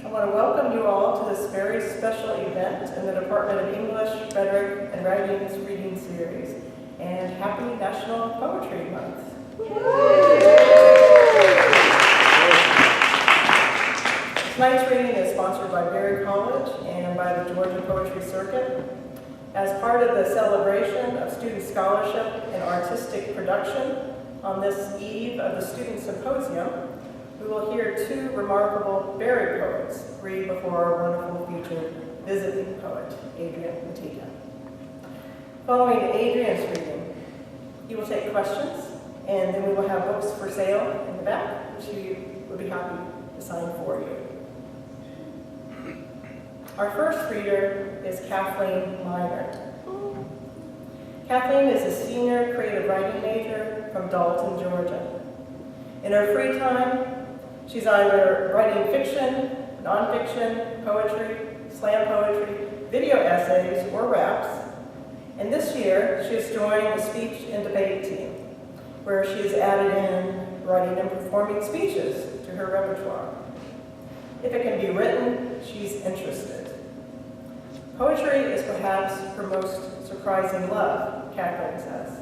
I want to welcome you all to this very special event in the Department of English, Rhetoric, and Writing's Reading Series. And happy National Poetry Month. Tonight's reading is sponsored by Berry College and by the Georgia Poetry Circuit. As part of the celebration of student scholarship and artistic production, on this eve of the Student Symposium, we will hear two remarkable Berry poets read before our wonderful featured visiting poet, Adrian Matejka. Following Adrian's reading, he will take questions, and then we will have books for sale in the back, which he would be happy to sign for you. Our first reader is Kathleen Miner. Kathleen is a senior creative writing major from Dalton, Georgia. In her free time, she's either writing fiction, nonfiction, poetry, slam poetry, video essays, or raps. And this year, she has joined the speech and debate team, where she has added in writing and performing speeches to her repertoire. If it can be written, she's interested. Poetry is perhaps her most surprising love, Kathleen says.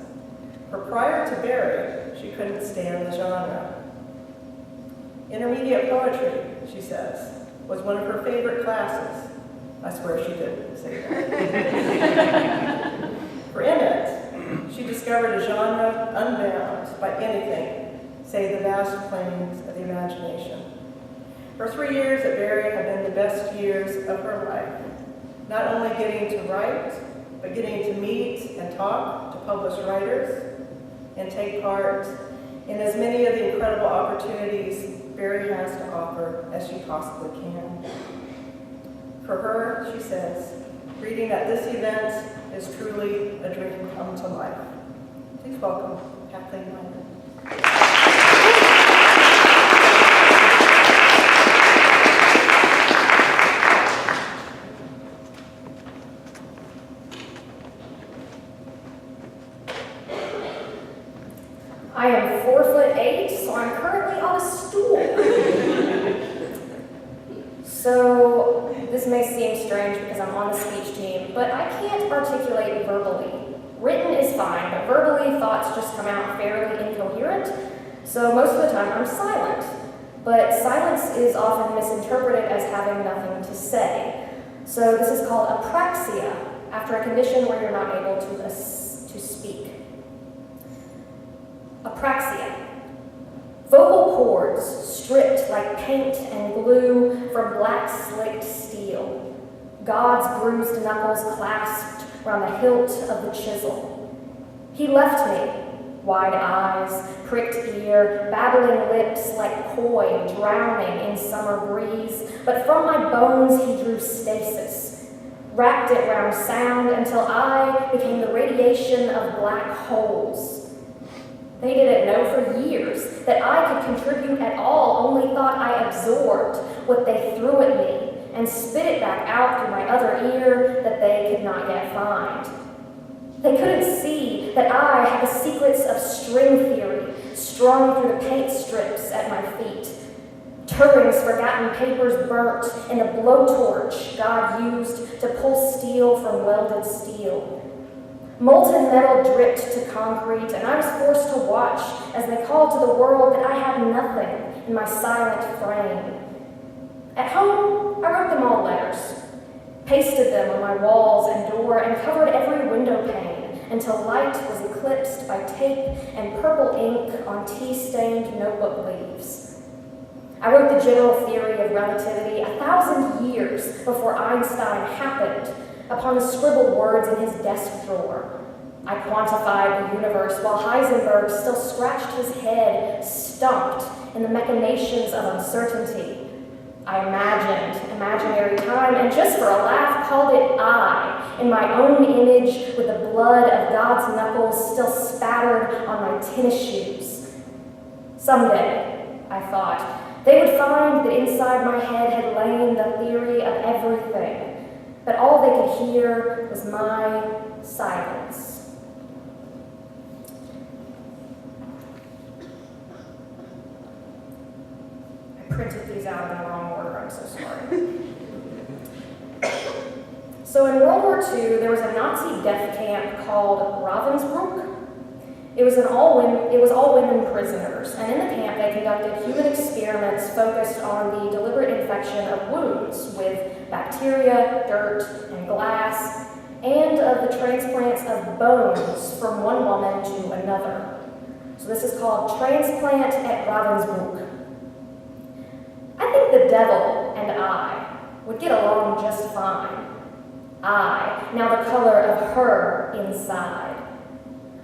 For prior to Berry, she couldn't stand the genre. Intermediate poetry, she says, was one of her favorite classes. I swear she didn't say that. For in it, she discovered a genre unbound by anything, save the vast plains of the imagination. Her 3 years at Berry have been the best years of her life. Not only getting to write, but getting to meet and talk to published writers and take part in as many of the incredible opportunities Berry has to offer as she possibly can. For her, she says, reading at this event is truly a dream come to life. Please welcome Kathleen Miner. I am 4'8", so I'm currently on a stool. So this may seem strange because I'm on the speech team, but I can't articulate verbally. Written is fine, but verbally thoughts just come out fairly incoherent, so most of the time I'm silent. But silence is often misinterpreted as having nothing to say. So this is called apraxia, after a condition where you're not able to speak. Apraxia. Vocal cords stripped like paint and glue from black slicked steel. God's bruised knuckles clasped round the hilt of the chisel. He left me, wide eyes, pricked ear, babbling lips like koi drowning in summer breeze. But from my bones he drew stasis, wrapped it round sound until I became the radiation of black holes. They didn't know for years that I could contribute at all, only thought I absorbed what they threw at me and spit it back out through my other ear that they could not yet find. They couldn't see that I had the secrets of string theory strung through the paint strips at my feet. Turing's forgotten papers burnt in a blowtorch God used to pull steel from welded steel. Molten metal dripped to concrete, and I was forced to watch as they called to the world that I had nothing in my silent frame. At home, I wrote them all letters, pasted them on my walls and door, and covered every window pane until light was eclipsed by tape and purple ink on tea-stained notebook leaves. I wrote the general theory of relativity 1,000 years before Einstein happened upon the scribbled words in his desk drawer. I quantified the universe while Heisenberg still scratched his head, stumped in the machinations of uncertainty. I imagined imaginary time and just for a laugh called it I, in my own image with the blood of God's knuckles still spattered on my tennis shoes. Someday, I thought, they would find that inside my head had lain the theory of everything, but all they could hear was my silence. I printed these out in the wrong order, I'm so sorry. So in World War II, there was a Nazi death camp called Ravensbrück. It was all women prisoners, and in the camp they conducted human experiments focused on the deliberate infection of wounds with bacteria, dirt, and glass, and of the transplants of bones from one woman to another. So this is called Transplant at Ravensbrück. I think the devil and I would get along just fine. I, now the color of her inside.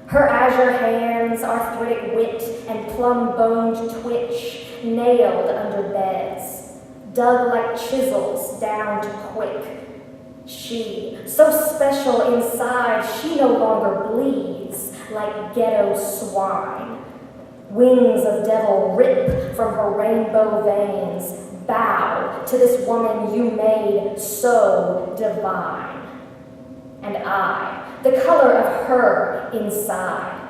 Her azure hands, arthritic wit, and plumb-boned twitch, nailed under beds, dug like chisels down to quick. She, so special inside, she no longer bleeds like ghetto swine. Wings of devil rip from her rainbow veins, bow to this woman you made so divine. And I, the color of her inside.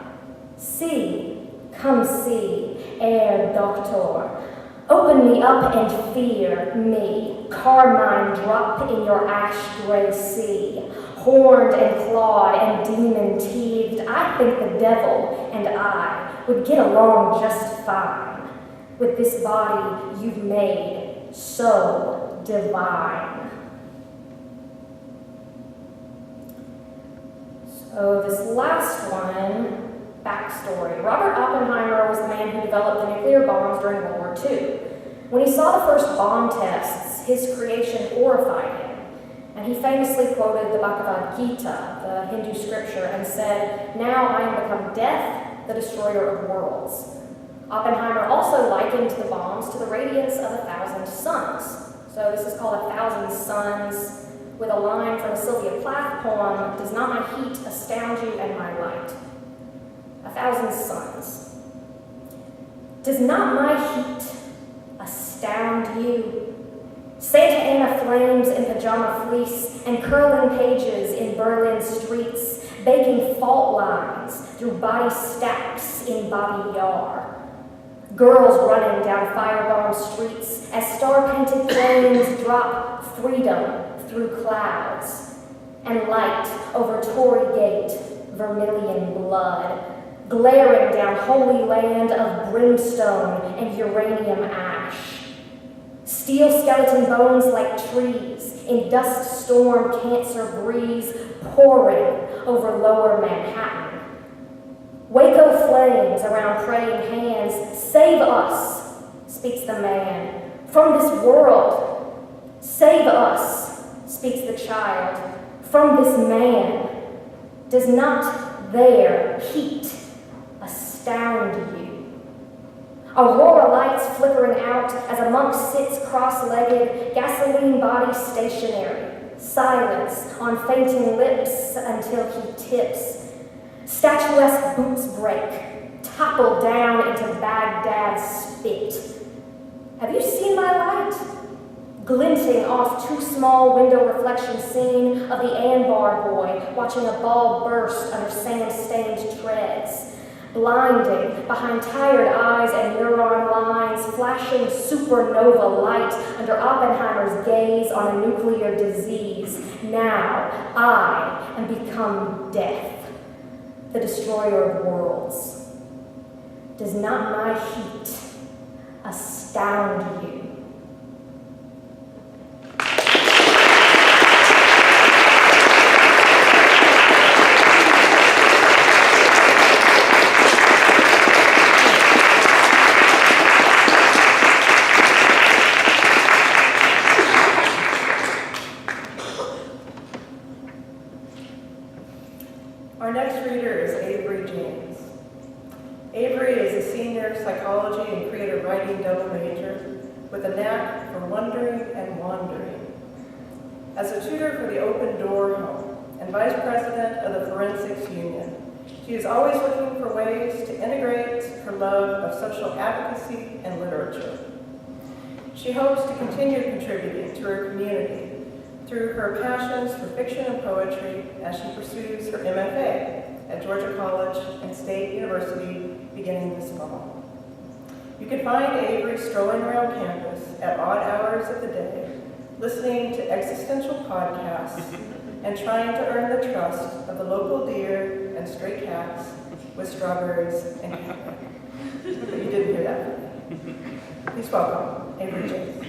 See, come see, Herr Doctor. Open me up and fear me. Carmine drop in your ash-gray sea. Horned and clawed and demon-teethed, I think the devil and I would get along just fine with this body you've made so divine. So this last one, backstory. Robert Oppenheimer was the man who developed the nuclear bombs during World War II. When he saw the first bomb tests, his creation horrified him. And he famously quoted the Bhagavad Gita, the Hindu scripture, and said, "Now I am become death, the destroyer of worlds." Oppenheimer also likened the bombs to the radiance of 1,000 suns. So this is called 1,000 Suns, with a line from a Sylvia Plath poem, "Does not my heat astound you and my light?" 1,000 suns. Does not my heat astound you? Santa Ana flames in pajama fleece and curling pages in Berlin streets, baking fault lines through body stacks in Babi Yar. Girls running down firebomb streets as star-painted flames drop freedom through clouds, and light over Tory Gate, vermilion blood, glaring down holy land of brimstone and uranium ash. Steel skeleton bones like trees, in dust storm cancer breeze pouring over lower Manhattan. Waco flames around praying hands, save us, speaks the man, from this world. Save us, speaks the child, from this man. Does not their heat astound you? Aurora lights flickering out as a monk sits cross-legged, gasoline body stationary, silence on fainting lips until he tips. Statuesque boots break, topple down into Baghdad's spit. Have you seen my light? Glinting off two small window reflection scene of the Anbar boy watching a ball burst under sand-stained treads. Blinding behind tired eyes and neuron lines, flashing supernova light under Oppenheimer's gaze on a nuclear disease. Now I am become death, the destroyer of worlds. Does not my heat astound you? Our next reader is Avery James. Avery is a senior psychology and creative writing double major with a knack for wondering and wandering. As a tutor for the Open Door Home and vice president of the Forensics Union, she is always looking for ways to integrate her love of social advocacy and literature. She hopes to continue contributing to her community through her passions for fiction and poetry as she pursues her MFA at Georgia College and State University beginning this fall. You can find Avery strolling around campus at odd hours of the day, listening to existential podcasts and trying to earn the trust of the local deer and stray cats with strawberries and catnip. But you didn't hear that. Please welcome Avery.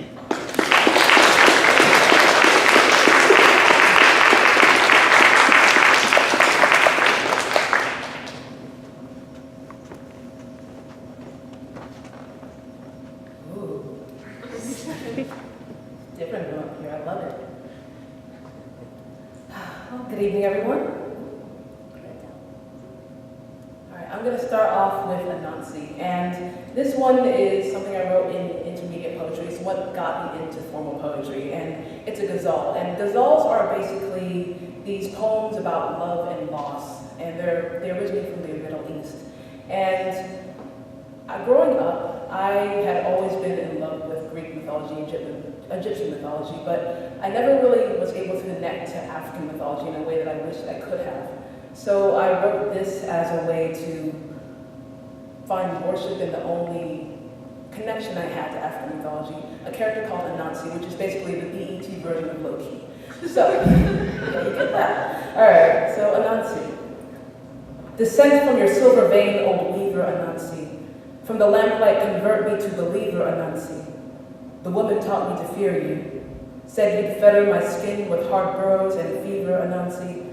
Different from up here, I love it. Well, good evening, everyone. All right, I'm going to start off with Anansi, and this one is something I wrote in intermediate poetry. It's what got me into formal poetry, and it's a ghazal. And ghazals are basically these poems about love and loss, and they originate from the Middle East. And growing up, I had always been in love with Greek mythology, Egyptian mythology, but I never really was able to connect to African mythology in a way that I wished I could have. So I wrote this as a way to find worship in the only connection I had to African mythology, a character called Anansi, which is basically the BET version of Loki. So, yeah, you get that. All right, so Anansi. Descend from your silver vein, old weaver Anansi. From the lamplight convert me to believer Anansi. The woman taught me to fear you, said you'd fetter my skin with hard burrows and fever Anansi.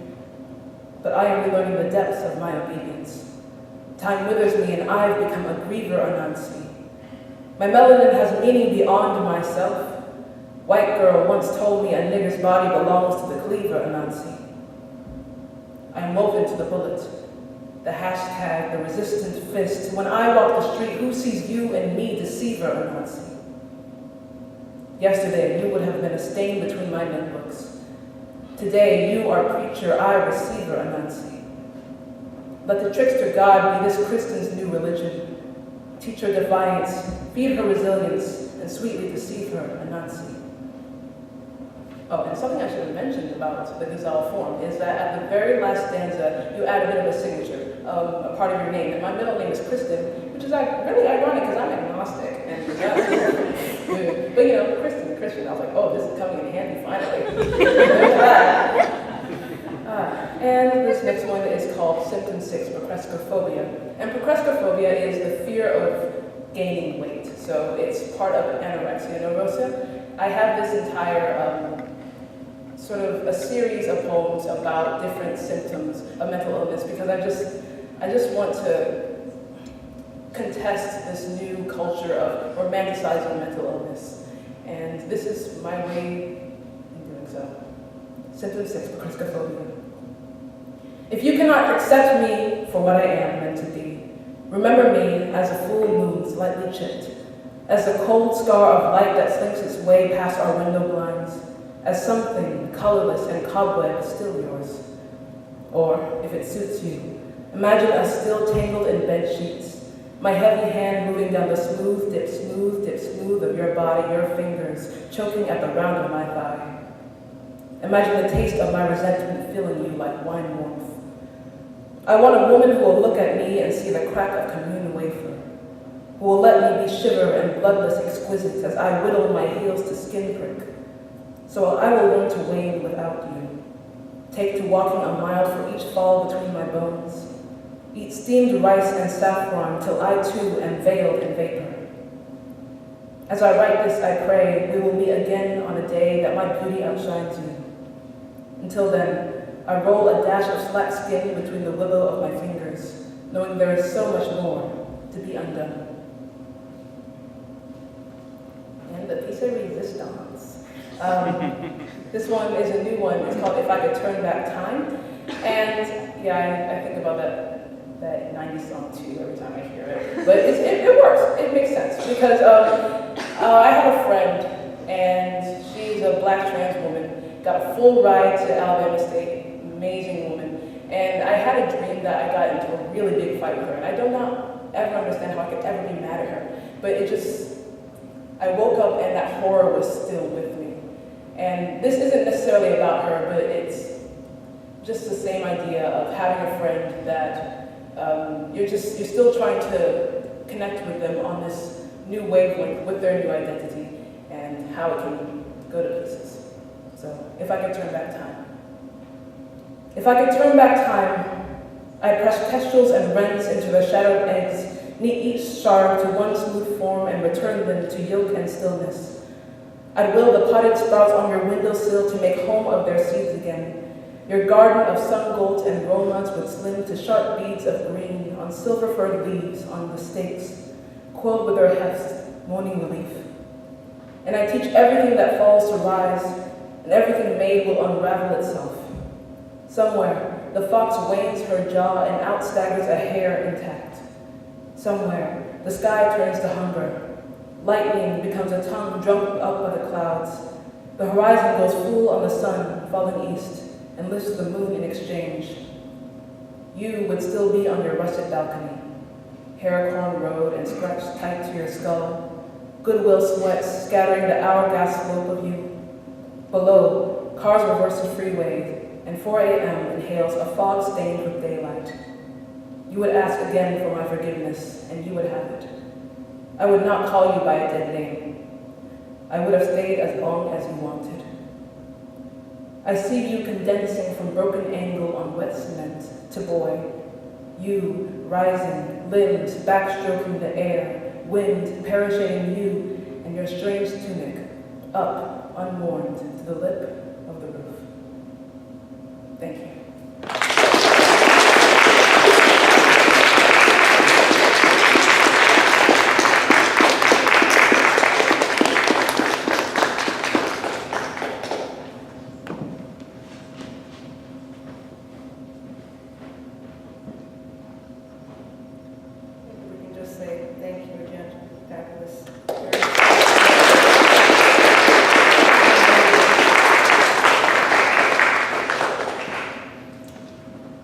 But I am relearning the depths of my obedience. Time withers me and I've become a griever Anansi. My melanin has meaning beyond myself. White girl once told me a nigger's body belongs to the cleaver Anansi. I am woven to the bullet. The hashtag, the resistant fist. When I walk the street, who sees you and me, deceiver Anansi? Yesterday, you would have been a stain between my notebooks. Today, you are preacher, I receiver Anansi. Let the trickster God be this Christian's new religion. Teach her defiance, feed her resilience, and sweetly deceive her Anansi. Oh, and something I should have mentioned about the ghazal form is that at the very last stanza, you add a bit of a signature, a part of your name. And my middle name is Kristen, which is really ironic because I'm agnostic. And but you know, Christian. I was like, oh, this is coming in handy finally. There's that. And this next one is called Symptom 6, procrastinophobia. And procrastinophobia is the fear of gaining weight. So it's part of anorexia nervosa. I have this entire sort of a series of poems about different symptoms of mental illness because I just want to contest this new culture of romanticizing mental illness. And this is my way in doing so. Symptom 6, procrastinophobia. If you cannot accept me for what I am meant to be, remember me as a full moon slightly chipped, as the cold scar of light that slinks its way past our window blinds, as something colorless and cobweb still yours. Or, if it suits you, imagine us still tangled in bed sheets, my heavy hand moving down the smooth dip of your body, your fingers choking at the round of my thigh. Imagine the taste of my resentment filling you like wine warmth. I want a woman who will look at me and see the crack of commune wafer, who will let me be shiver and bloodless exquisite as I whittle my heels to skin prick. So I will learn to wade without you, take to walking a mile for each fall between my bones, eat steamed rice and saffron till I too am veiled in vapor. As I write this, I pray we will meet again on a day that my beauty outshines you. Until then, I roll a dash of slack skin between the willow of my fingers, knowing there is so much more to be undone. And the piece of resistance. This one is a new one. It's called If I Could Turn Back Time. And yeah, I think about that 90s song too every time I hear it. But it works. It makes sense. Because I have a friend, and she's a black trans woman, got a full ride to Alabama State, amazing woman. And I had a dream that I got into a really big fight with her. And I do not ever understand how I could ever be mad at her. But I woke up and that horror was still with me. And this isn't necessarily about her, but it's just the same idea of having a friend that you're still trying to connect with them on this new wavelength with their new identity and how it can go to pieces. So if I could turn back time. If I could turn back time, I'd press kestrels and wrens into their shadowed eggs, knit each shard to one smooth form and return them to yolk and stillness. I'd will the potted sprouts on your windowsill to make home of their seeds again. Your garden of sun golds and romance would slim to sharp beads of green on silver-furred leaves on the stakes, quilled with their hefts, morning relief. And I teach everything that falls to rise, and everything made will unravel itself. Somewhere, the fox wanes her jaw and out staggers a hare intact. Somewhere, the sky turns to hunger. Lightning becomes a tongue drunk up by the clouds. The horizon goes full on the sun, falling east, and lifts the moon in exchange. You would still be on your rusted balcony, hair cornrowed and scratched tight to your skull, goodwill sweats scattering the hourglass slope of you. Below, cars reverse the freeway, and 4 a.m. inhales a fog stained with daylight. You would ask again for my forgiveness, and you would have it. I would not call you by a dead name. I would have stayed as long as you wanted. I see you condensing from broken angle on wet cement to boy. You rising, limbs backstroking the air, wind parachuting you and your strange tunic up, unwarned, to the lip of the roof. Thank you. We can just say thank you again. Fabulous.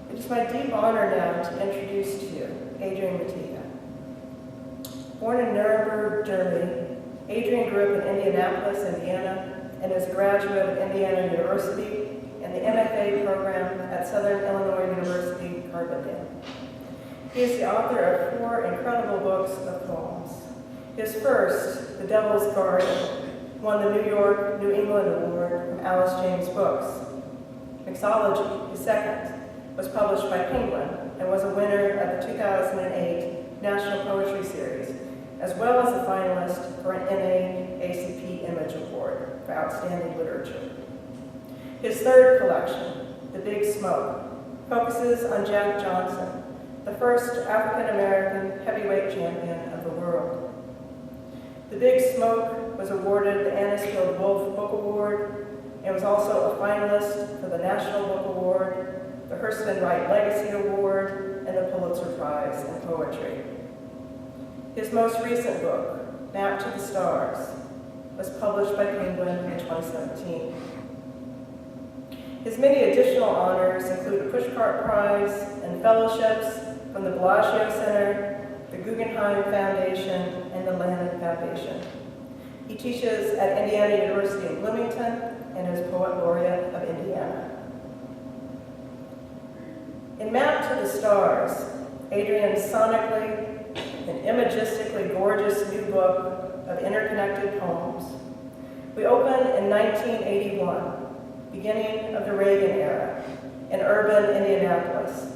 It is my deep honor now to introduce to you Adrian Matejka. Born in Nuremberg, Germany, Adrian grew up in Indianapolis, Indiana, and is a graduate of Indiana University and the MFA program at Southern Illinois University, Carbondale. He is the author of 4 incredible books of poems. His first, The Devil's Garden, won the New York, New England Award from Alice James Books. Mixology, his second, was published by Penguin and was a winner of the 2008 National Poetry Series, as well as a finalist for an NAACP Image Award for Outstanding Literature. His third collection, The Big Smoke, focuses on Jack Johnson, the first African-American heavyweight champion of the world. The Big Smoke was awarded the Annisfield Wolf Book Award and was also a finalist for the National Book Award, the Hurston Wright Legacy Award, and the Pulitzer Prize in Poetry. His most recent book, Map to the Stars, was published by Penguin in 2017. His many additional honors include a Pushcart Prize and fellowships from the Bellagio Center, the Guggenheim Foundation, and the Lannan Foundation. He teaches at Indiana University in Bloomington and is Poet Laureate of Indiana. In Map to the Stars, Adrian's sonically and imagistically gorgeous new book of interconnected poems, we open in 1981, beginning of the Reagan era, in urban Indianapolis.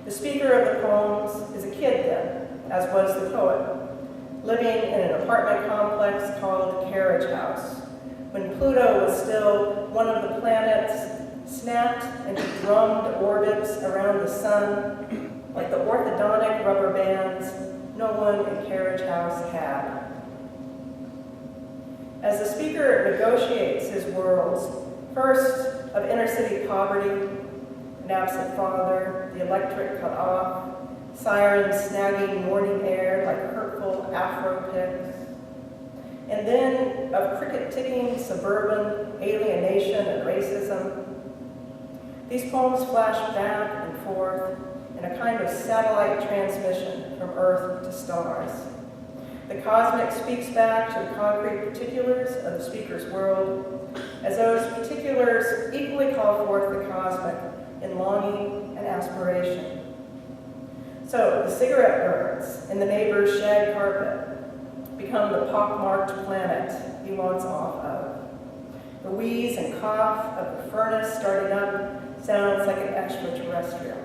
The speaker of the poems is a kid then, as was the poet, living in an apartment complex called Carriage House, when Pluto was still one of the planets snapped into drummed orbits around the sun, like the orthodontic rubber bands no one in Carriage House had. As the speaker negotiates his worlds, first of inner city poverty, an absent father, the electric cut off, sirens snagging morning air like hurtful afro picks, and then of cricket-ticking suburban alienation and racism. These poems flash back and forth in a kind of satellite transmission from Earth to stars. The cosmic speaks back to the concrete particulars of the speaker's world, as those particulars equally call forth the cosmic in longing and aspiration. So the cigarette burns in the neighbor's shag carpet become the pockmarked planet he wants off of. The wheeze and cough of the furnace starting up sounds like an extraterrestrial.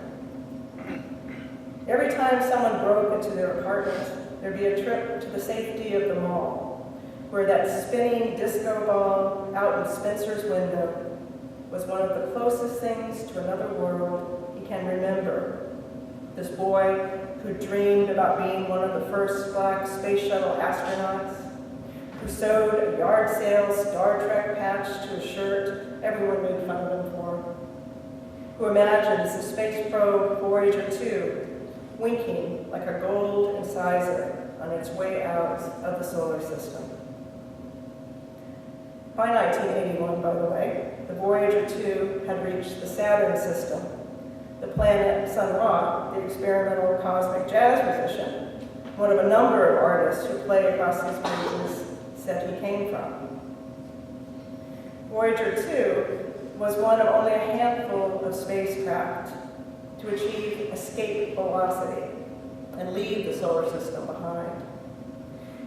Every time someone broke into their apartment, there'd be a trip to the safety of the mall, where that spinning disco ball out in Spencer's window was one of the closest things to another world he can remember. This boy who dreamed about being one of the first black space shuttle astronauts, who sewed a yard sale Star Trek patch to a shirt everyone made fun of him for, who imagines the space probe Voyager 2 winking like a gold incisor on its way out of the solar system. By 1981, by the way, the Voyager 2 had reached the Saturn system. The planet Sun Ra, the experimental cosmic jazz musician, one of a number of artists who play across these bridges, said he came from. Voyager 2 was one of only a handful of spacecraft to achieve escape velocity and leave the solar system behind.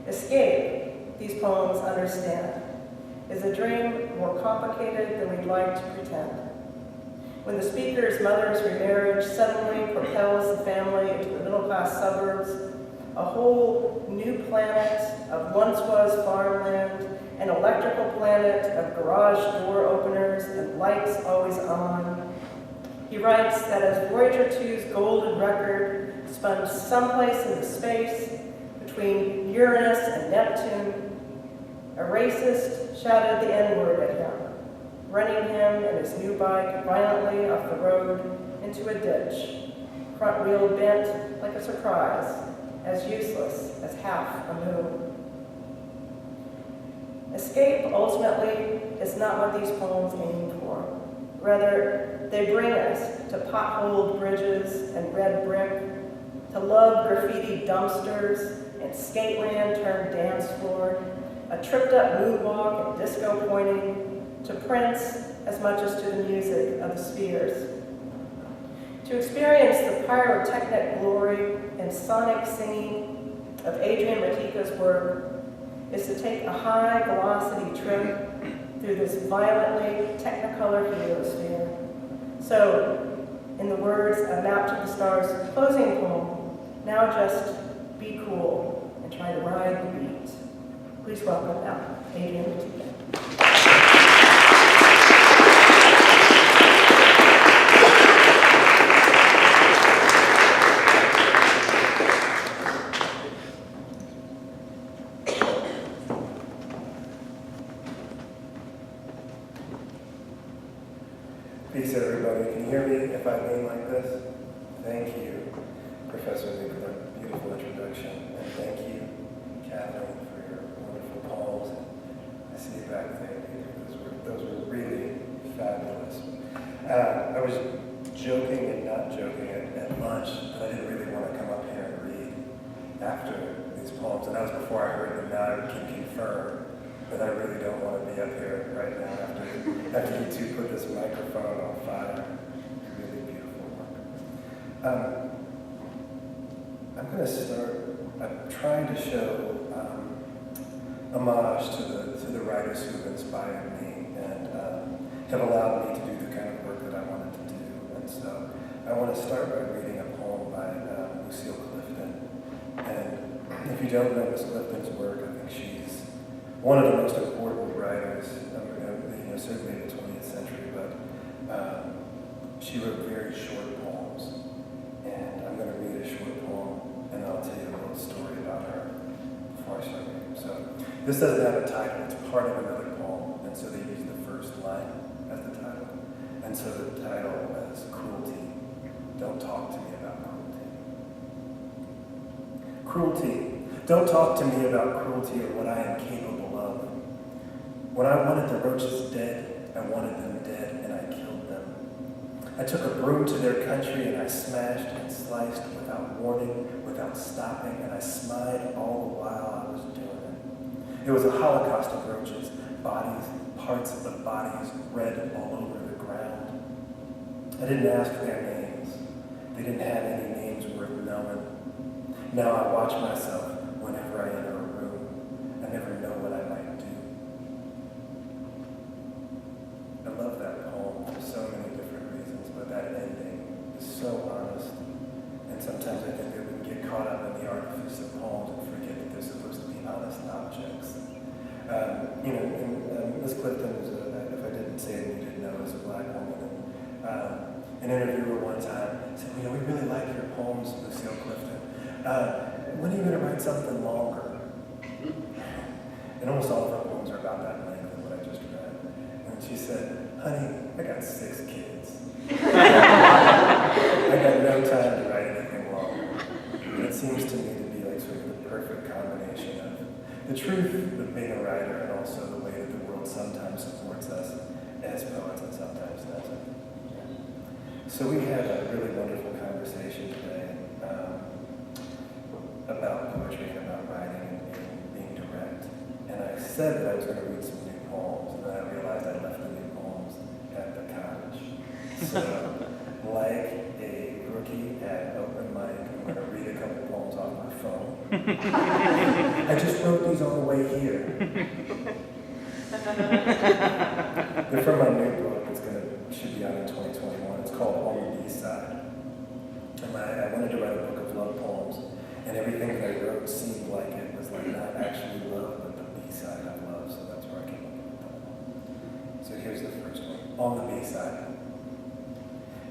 Escape, these poems understand, is a dream more complicated than we'd like to pretend. When the speaker's mother's remarriage suddenly propels the family into the middle-class suburbs, a whole new planet of once-was farmland, an electrical planet of garage door openers and lights always on. He writes that as Voyager 2's golden record spun someplace in space between Uranus and Neptune, a racist shouted the N-word at him, running him and his new bike violently off the road into a ditch, front wheel bent like a surprise, as useless as half a moon. Escape, ultimately, is not what these poems aim for. Rather, they bring us to potholed bridges and red brick, to love graffiti dumpsters and skateland turned dance floor, a tripped-up moonwalk and disco pointing, to Prince as much as to the music of the Spheres. To experience the pyrotechnic glory and sonic singing of Adrian Matejka's work is to take a high-velocity trip through this violently technicolor heliosphere. So, in the words of Map to the Stars' closing poem, now just be cool and try to ride the beat. Please welcome now Adrian Matejka. Peace, everybody. Can you hear me if I lean like this? Thank you, Professor Lee, for that beautiful introduction. And thank you, Kathleen, for your wonderful poems. I see you back there. Those were really fabulous. I was joking and not joking at lunch that I didn't really want to come up here and read after these poems. And that was before I heard them. Now I can confirm that I really don't want to be up here right now after you two put this microphone on fire. Really beautiful work. I'm going to start. I'm trying to show homage to the writers who have inspired me and have allowed me to do the kind of work that I wanted to do. And so I want to start by reading a poem by Lucille Clifton. And if you don't know Miss Clifton's work, I think she's one of the most important writers, certainly in the 20th century, but she wrote very short poems. And I'm going to read a short poem, and I'll tell you a little story about her before I start reading. So this doesn't have a title, it's part of another poem, and so they use the first line as the title. And so the title is Cruelty. Don't talk to me about cruelty. Cruelty. Don't talk to me about cruelty or what I am capable of. When I wanted the roaches dead, I wanted them dead, and I killed them. I took a broom to their country, and I smashed and sliced without warning, without stopping, and I smiled all the while I was doing it. It was a holocaust of roaches, bodies, parts of bodies, red all over the ground. I didn't ask their names. They didn't have any names worth knowing. Now I watch myself whenever I enter a room. I never know what I might do. I love that poem for so many different reasons. An interviewer one time said, we really like your poems, Lucille Clifton. When are you going to write something longer? And almost all of her poems are about that length of what I just read. And she said, honey, I got 6 kids. I got no time to write anything long. And it seems to me to be like sort of the perfect combination of the truth of being a writer and also the way that the world sometimes supports us as poets and sometimes doesn't. So we had a really wonderful conversation today about poetry and about writing and being direct. And I said that I was going to read some new poems, and then I realized I left the new poems at the cottage. So, like a rookie at open mic, I'm going to read a couple poems off my phone. I just wrote these on the way here. They're from my new book. Should be out in 2021. It's called On the B-Side. And I wanted to write a book of love poems, and everything that I wrote seemed like it was like not actually love, but the B-side of love, so that's where I came up with that. So here's the first one, On the B-Side.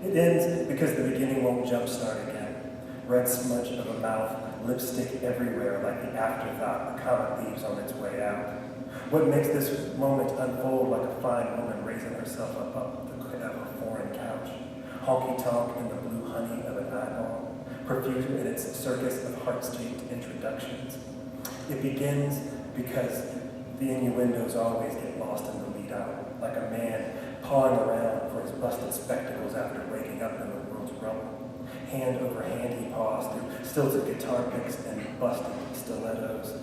It ends because the beginning won't jumpstart again. Red smudge of a mouth, lipstick everywhere like the afterthought a comet leaves on its way out. What makes this moment unfold like a fine woman raising herself up of a foreign couch? Honky-tonk in the blue honey of an eyeball, perfusion in its circus of heart-shaped introductions. It begins because the innuendos always get lost in the lead-out, like a man pawing around for his busted spectacles after waking up in the world's rubble. Hand over hand he paws through stilted guitar picks and busted stilettos,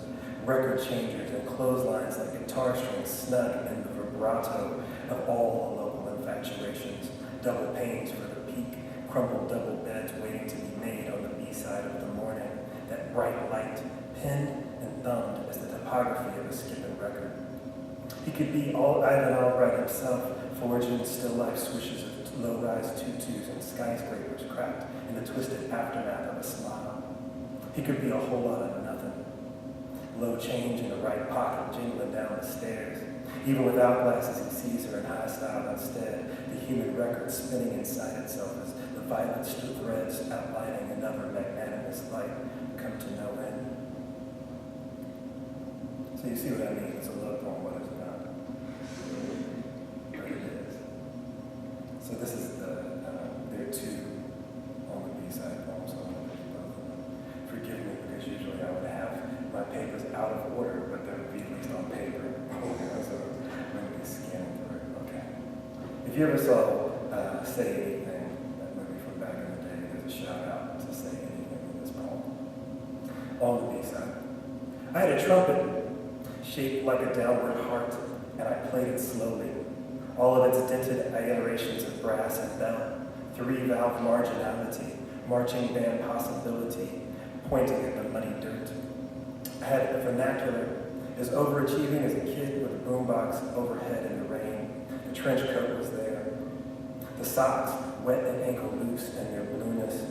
record changers and clotheslines like guitar strings snug in the vibrato of all the local infatuations, double panes for the peak, crumpled double beds waiting to be made on the B-side of the morning, that bright light, pinned and thumbed as the topography of a skipping record. He could be Ivan Albright himself, forging still life swishes of low-rise tutus and skyscrapers cracked in the twisted aftermath of a smile. He could be a whole lot of nothing. Low change in the right pocket jingling down the stairs. Even without glasses, he sees her in high style instead, the human record spinning inside itself as the violet threads outlining another magnanimous light come to no end. So you see what I mean? It's a love poem, what it's about. But it is. So this is there are 2 on the B-side poems, so I'm going to do both of them. Forgive me, because usually I would have my papers out of order, but they would be at least on paper. So I'm going to be scanning through it. Okay. If you ever saw Say Anything, that movie from back in the day, there's a shout out to Say Anything in this poem. On the B-side. I had a trumpet shaped like a downward heart, and I played it slowly. All of its dented iterations of brass and bell, 3-valve marginality, marching band possibility, pointing at the muddy dirt. I had a vernacular, as overachieving as a kid with a boombox overhead in the rain. The trench coat was there. The socks, wet and ankle loose in their blueness.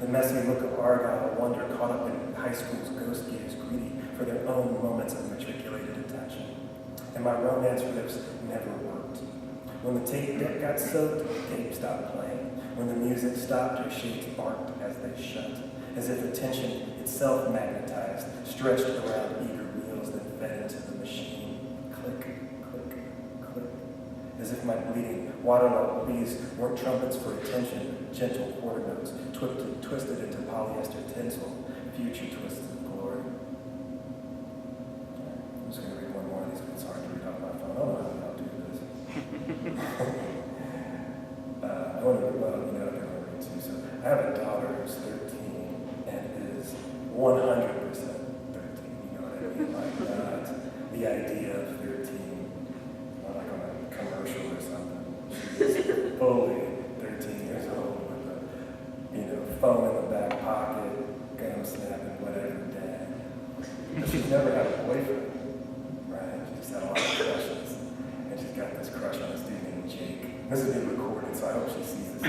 The messy look of Argyle wonder caught up in high school's ghost gears, greedy for their own moments of matriculated attention. And my romance riffs never worked. When the tape deck got soaked, the tape stopped playing. When the music stopped, her shades barked as they shut, as if attention itself magnetized, stretched around eager wheels that fed into the machine. Click, click, click. As if my bleeding waterlogged pleas weren't trumpets for attention, gentle quarter notes, twisted into polyester tinsel, future twists of glory. I'm just going to read one more of these, because it's hard to read off my phone. I don't know how I'll do this. I want to read, well, you know, I can only read 2. So I have a daughter who's 13 and is 100% 13. You know what I mean? Like not the idea of 13, not like on a commercial or something. She's fully 13 years old with a, phone in the back pocket, gum snapping, whatever, dad. But she's never had a boyfriend, right? She's had a lot of crushes, and she's got this crush on this dude named Jake. This is being recorded, so I hope she sees this.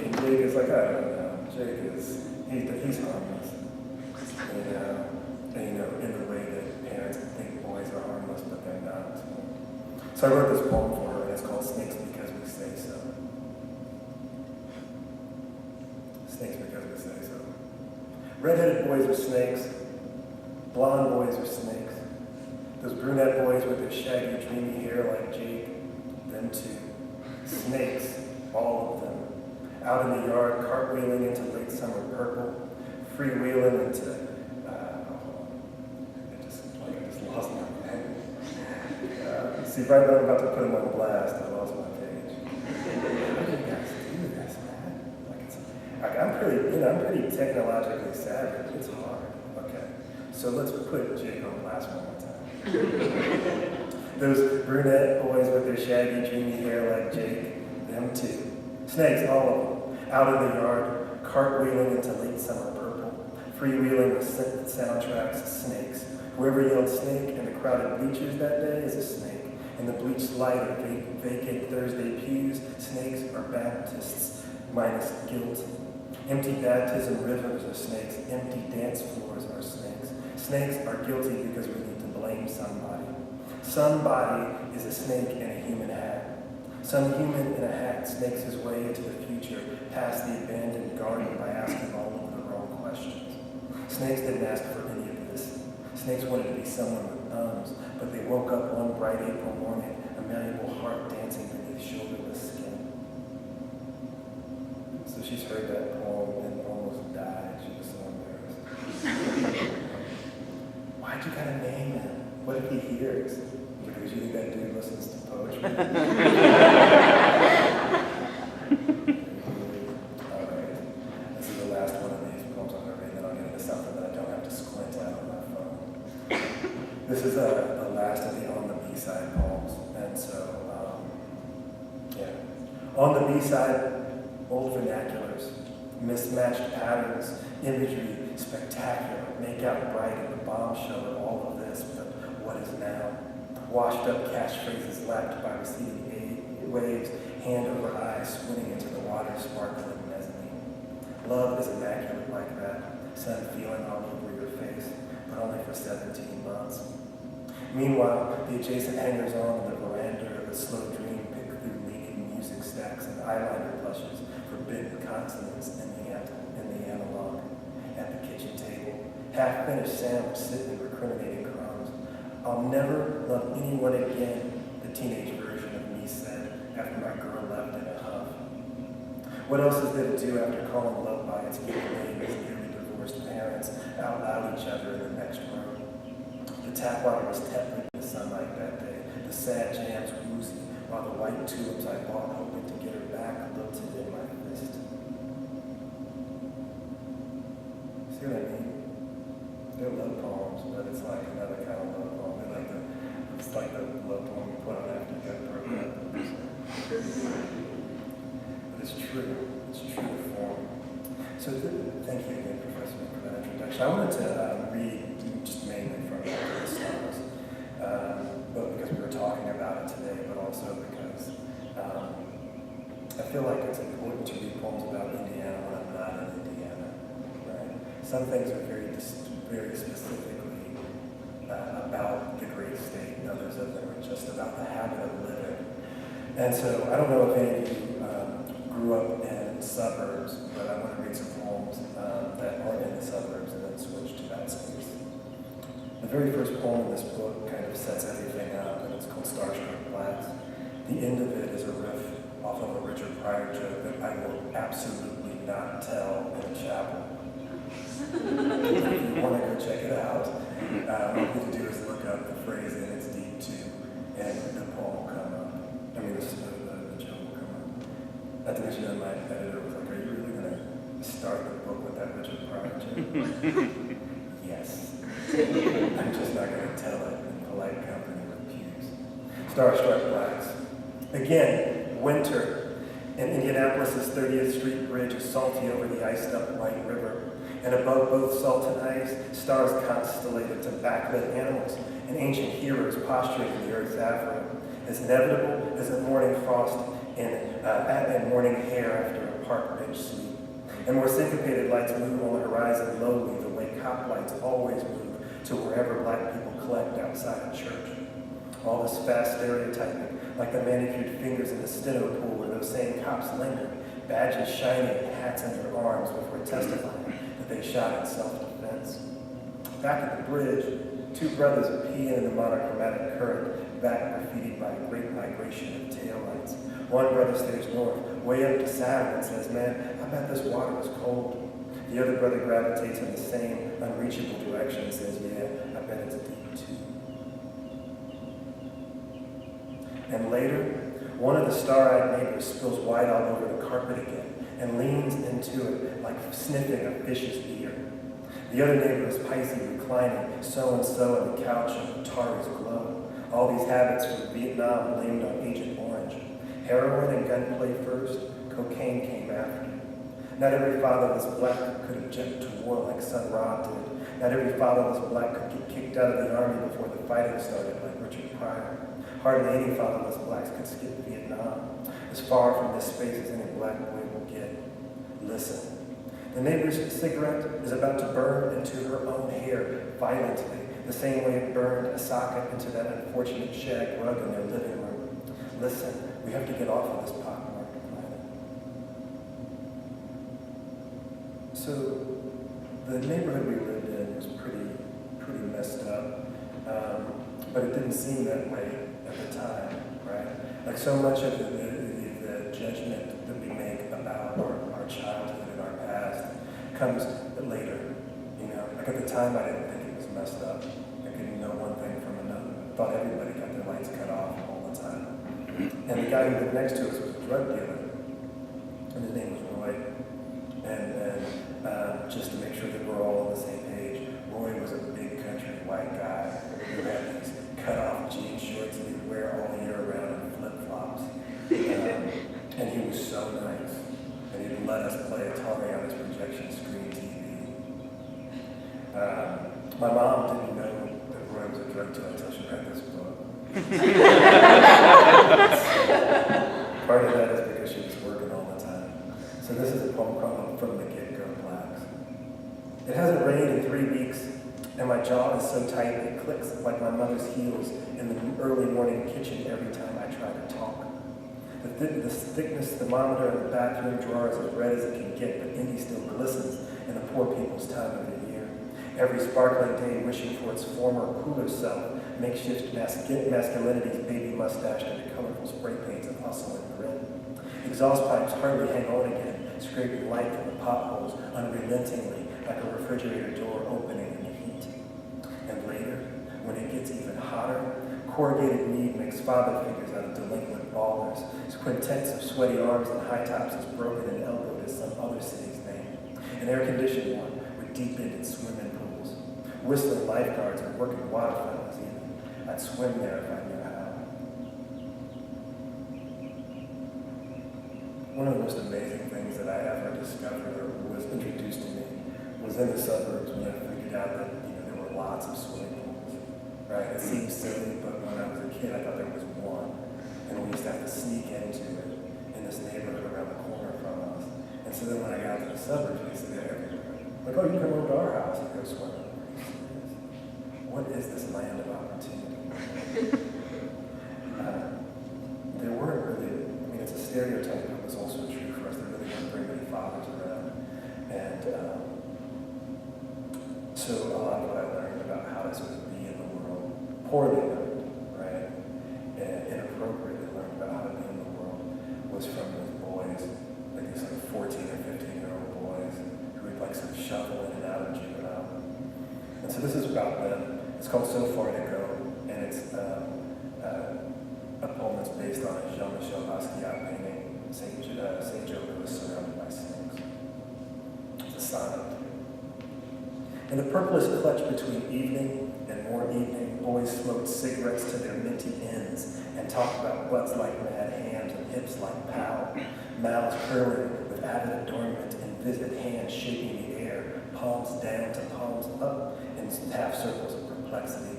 And Jake is like, I don't know. Jake is, he's harmless. And in the way that parents think boys are harmless, but they're not. So I wrote this poem for her, and it's called Snakes Because We Say Redheaded boys are snakes. Blonde boys are snakes. Those brunette boys with their shaggy, dreamy hair like Jake, them too. Snakes, all of them. Out in the yard, cartwheeling into late summer purple, freewheeling into, I just lost my page. See, right now I'm about to put them on blast, I lost my page. How do you guys do this, man? I'm pretty technologically savvy. It's hard. Okay. So let's put Jake on blast one more time. Those brunette boys with their shaggy, dreamy hair like Jake, them too. Snakes, all of them. Out in the yard, cartwheeling into late summer purple, freewheeling with soundtracks, snakes. Whoever yelled snake in the crowded bleachers that day is a snake. In the bleached light of vacant Thursday pews, snakes are Baptists minus guilt. Empty baptism rivers are snakes. Empty dance floors are snakes. Snakes are guilty because we need to blame somebody. Somebody is a snake in a human hat. Some human in a hat snakes his way into the future, past the abandoned garden by asking all of the wrong questions. Snakes didn't ask for any of this. Snakes wanted to be someone with thumbs, but they woke up one bright April morning, a malleable heart dancing beneath shoulderless skin. So she's heard that poem and almost died. She was so embarrassed. Why'd you gotta name him? What if he hears? Because you think that dude listens to poetry? All right. This is the last one of these poems I'm going to read, then I'll get into something that I don't have to squint at on my phone. This is the last of the On the B-side poems. And so, yeah. On the B-side, old vernaculars, mismatched patterns, imagery, spectacular, make out bright in the bombshell of all of this, but what is now? Washed up catchphrases lapped by receding waves, hand over eye, swinging into the water, sparkling mezzanine. Love is immaculate like that, sun feeling all over your face, but only for 17 months. Meanwhile, the adjacent hangers-on on the veranda of a slow dream pick through leaning music stacks and eyeliner blushes, forbidden consonants in the analog. At the kitchen table, half-finished sandwich sitting recriminating crumbs. I'll never love anyone again, the teenage version of me said, after my girl left in a huff. What else is there to do after calling love by its given name as newly divorced parents outloud each other in the next room? The tap water was tepid in the sunlight that day, the sad jams woozy, while the white tulips I bought hoping to get her back wilted in my fist. See what I mean? They're love poems, but it's like another kind of love poem. It's like the love poem you put on after you got broken up. But it's true. It's true form. So thank you again, Professor, for that introduction. I wanted to read just mainly from the songs, both because we were talking about it today, but also because I feel like it's important to read poems about Indiana when I'm not in Indiana. Right? Some things are very specifically about the great state, and others of them are just about the habit of living. And so I don't know if any of you grew up in suburbs, but I want to read some poems that aren't in the suburbs and then switch to that space. The very first poem in this book kind of sets everything up, and it's called Starstruck Blacks. The end of it is a riff off of a Richard Pryor joke that I will absolutely not tell in a chapel. If you want to go check it out, what you need to do is look up the phrase in its deep too, and the poem will come up. I mean, the joke will come up. Not to mention that my editor was like, "Are you really going to start the book with that Richard Pryor joke?" Yes. I'm just not going to tell it in polite company with pews. Starstruck Blacks. Again, winter. And Indianapolis' 30th Street Bridge is salty over the iced-up White River. And above both salt and ice, stars constellated to backlit animals and ancient heroes posturing in the earth's Avery, as inevitable as a morning frost and morning hair after a park bench sleep. And more syncopated lights move on the horizon lowly, the way cop lights always move to wherever black people collect outside a church. All this fast stereotyping, like the manicured fingers in the steno pool where those same cops linger, badges shining and hats under arms before testifying, that they shot in self-defense. Back at the bridge, two brothers peeing in the monochromatic current, back graffitied by a great migration of taillights. One brother stares north, way up to Saturn, and says, "Man, I bet this water was cold." The other brother gravitates in the same unreachable direction and says, "Yeah, I bet it's deep too." And later, one of the star-eyed neighbors spills white all over the carpet again and leans into it like sniffing a fish's ear. The other neighbor is Pisces reclining, so-and-so on the couch of Atari's glow. All these habits from Vietnam blamed on Agent Orange. Heroin and gunplay first, cocaine came after. Not every fatherless black could object to war like Sun Ra did. Not every fatherless black could get kicked out of the army before the fighting started like Richard Pryor. Hardly any fatherless blacks could skip Vietnam. As far from this space as any black boy will get. Listen. The neighbor's cigarette is about to burn into her own hair violently, the same way it burned a socket into that unfortunate shag rug in their living room. Listen, we have to get off of this pockmarked planet. So, the neighborhood we lived in was pretty messed up, but it didn't seem that way at the time, right? Like so much of the judgment that we make about our childhood and our past comes later, you know? Like at the time I didn't think it was messed up. I couldn't know one thing from another. I thought everybody got their lights cut off all the time. And the guy who lived next to us was a drug dealer, and his name was Roy. And just to make sure that we're all on the same page, Roy was a big country white guy who had these cut-off jean shorts that he'd wear all year round and flip-flops. And he was so nice. And he'd let us play Atari on his projection screen TV. My mom didn't know that Roy was a drug dealer until she read this book. Part of that is because she was working all the time. So this is a poem from the get-go blacks. It hasn't rained in 3 weeks, and my jaw is so tight it clicks like my mother's heels in the early morning kitchen every time I try to talk. The thickness thermometer in the bathroom drawer is as red as it can get, but Indy still glistens in the poor people's time of the year. Every sparkling day wishing for its former cooler self, makeshift masculinity's baby mustache into colorful spray paints of hustle and grit. Exhaust pipes hardly hang on again, scraping light from the potholes unrelentingly like a refrigerator door opening in the heat. And later, when it gets even hotter, corrugated meat makes father figures out of delinquent ballers. Quintets of sweaty arms and high tops as broken and elbowed as some other city's name. An air-conditioned one with deep-ended swimming pools. Whistling lifeguards and working water fountains even. I'd swim there if I knew how. One of the most amazing things that I ever discovered or was introduced to me was in the suburbs when I figured out that there were lots of swimming pools. Right? It seems silly, but when I was a kid, I thought there was one. And we used to have to sneak into it in this neighborhood around the corner from us. And so then when I got to the suburbs, we used to be everywhere. Like, oh, you can come over to our house and go swimming. What is this land of opportunity? There weren't really, it's a stereotype that was also true for us. There really weren't very many fathers around. And so a lot of what I learned about how to sort of be in the world, poorly learned, right? And inappropriately learned about how to be in the world was from those boys, like these 14 or 15-year-old boys who would sort of shuffle in and out of juvenile. And so this is about them. It's called So Far to Go, and it's a poem that's based on a Jean-Michel Basquiat painting, St. Joe Louis surrounded by snakes. It's a sonnet. In the purplish clutch between evening and more evening, boys smoked cigarettes to their minty ends and talked about butts like mad hams and hips like pow, mouths curling with avid adornment and vivid hands shaking the air, palms down to palms up in half circles of perplexity.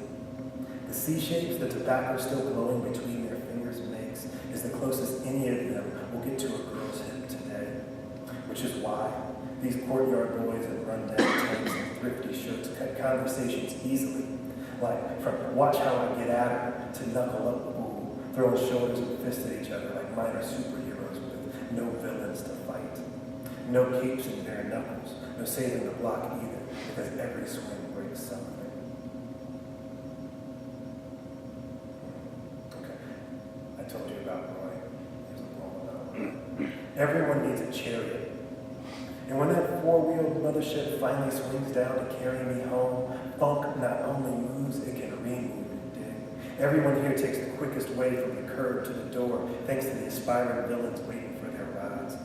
The C shapes the tobacco still glowing between their fingers makes is the closest any of them will get to a girl's hip today, which is why these courtyard boys in run-down tanks and thrifty shirts cut conversations easily, like from watch how I get at her to knuckle up, ooh, throwing shoulders and fists at each other like minor superheroes with no villains to fight. No capes and bare knuckles, no saving the block either, because every swing breaks something. Okay, I told you about Roy. Here's a poem about Roy. Everyone needs a chariot. And when that four-wheeled mothership finally swings down to carry me home, funk not only moves, it can remove and dig. Everyone here takes the quickest way from the curb to the door, thanks to the aspiring villains waiting for their rides.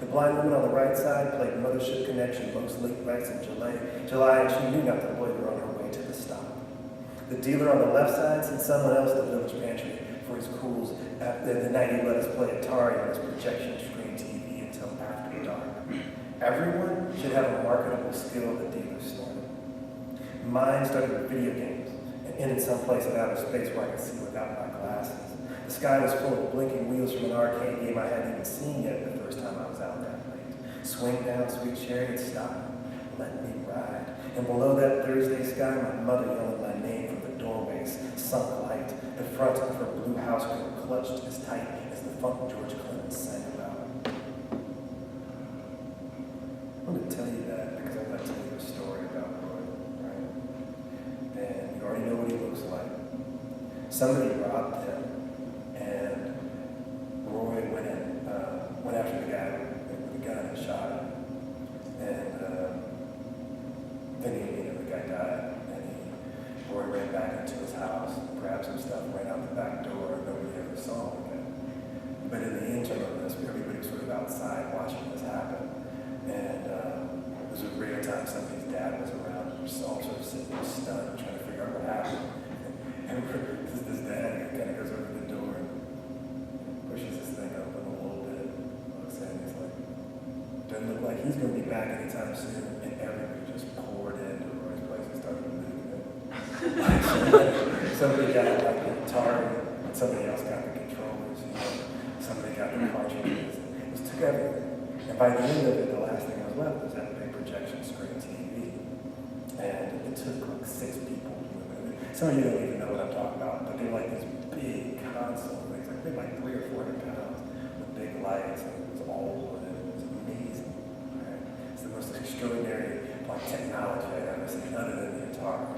The blind woman on the right side played Mothership Connection most late nights in July, and she knew not to loiter on her way to the stop. The dealer on the left side sent someone else to the village pantry for his cools the night he let us play Atari on his projection screen TV until after dark. Everyone should have a marketable skill, the dealer snorted. Mine started with video games and ended someplace in outer space where I could see without my glasses. The sky was full of blinking wheels from an arcade game I hadn't even seen yet the first time I was out that late. Swing down, sweet chariot, stop, let me ride. And below that Thursday sky, my mother yelling my name from the doorways, sunk light. The front of her blue house coat clutched as tight as the funk George Clinton sang about. I want to tell you that because I'm going to tell you a story about Roy, right? And you already know what he looks like. Somebody robbed him, and Roy went after the guy with the gun and shot him. And then the guy died, and Roy ran back into his house, grabbed some stuff, ran out the back door, and nobody ever saw him again. But in the interim of this, everybody was sort of outside watching this happen. And it was a rare time somebody's dad was around, and we saw sort of sitting stunned, trying to figure out what happened. And this dad kind of goes over to the door and pushes this thing open a little bit, looks in, he's like, doesn't look like he's going to be back anytime soon. And everybody just poured into Roy's place and started looting it. Somebody got like the Atari, and somebody else got the controllers, somebody got the cartridges. It just took everything. And by the end of it, the last thing I was left was that big projection screen TV. And it took like 6 people to move it. Some of you don't even know what I'm talking about, but they're like these big console things. Like they're like 300 or 400 pounds with big lights, and it was old, and it was amazing. Right? It's the most extraordinary like technology I've ever seen, other than the Atari.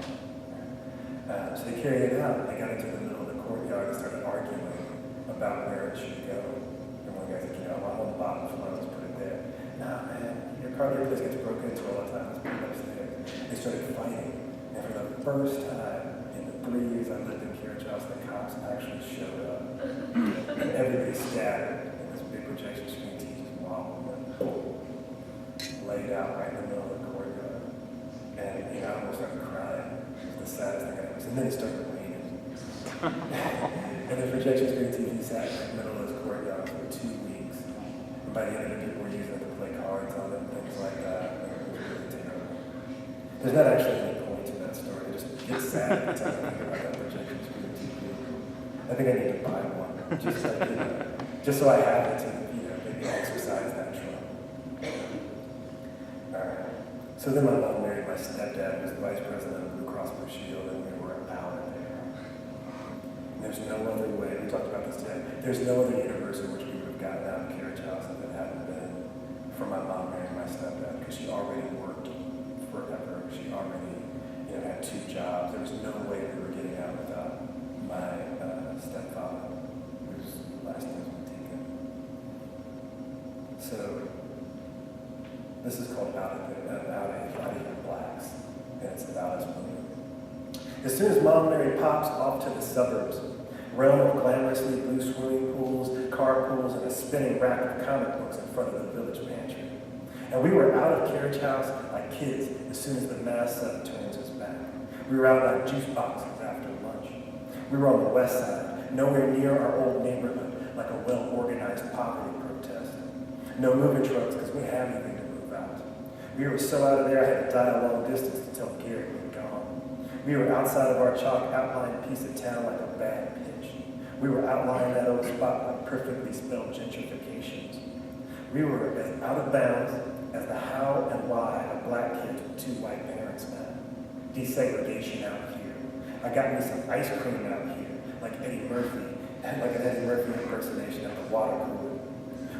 Right? So they carried it out, and they got into the middle of the courtyard and started arguing about where it should go. And one guy's like, I'm on the bottom floor, let's put it there. Nah, man, your place gets broken into all the time, let's put it upstairs. They started fighting, and for the first time in the 3 years I lived in Carriage House, the cops actually showed up. And everybody scattered, and this big projection screen TV just wobbled and laid out right in the middle of the courtyard. And I almost started crying. It was the saddest thing I ever seen. And then it started raining. And the projection screen TV sat in the middle of this courtyard for 2 weeks. And by the end of it, people were using it to play cards on it and things like that. And it was really terrible. There's not actually any point to that story. It just gets sad every time I think about that projection screen TV. I think I need to buy one. Just so I have it to, maybe exercise that trunk. Alright. So then my mom married my stepdad, who was the vice president of Blue Cross Blue Shield, and we were out of there. There's no other way, we talked about this today, there's no other universe in which we would have gotten out of Carriage House if it hadn't been for my mom marrying my stepdad, because she already worked forever. She already had 2 jobs. There was no way we were getting out without my stepfather, whose last name was Matejka. So this is called Out of Here Blacks, and it's about us moving. As soon as Mom married Pops off to the suburbs, realm of glamorously blue swimming pools, carpools, and a spinning rack of comic books in front of the village pantry. And we were out of Carriage House like kids as soon as the mass sun turns us back. We were out on juice boxes after lunch. We were on the west side, nowhere near our old neighborhood, like a well-organized poverty protest. No moving trucks, because we had anything to move out. We were so out of there I had to die a long distance to tell Gary we'd gone. We were outside of our chalk outlined piece of town like a bad pitch. We were outlining that old spot like perfectly spelled gentrifications. We were as out of bounds as the how and why of black kids with 2 white parents now. Desegregation out here. I got me some ice cream out here, like Eddie Murphy, like an Eddie Murphy impersonation at the water cooler.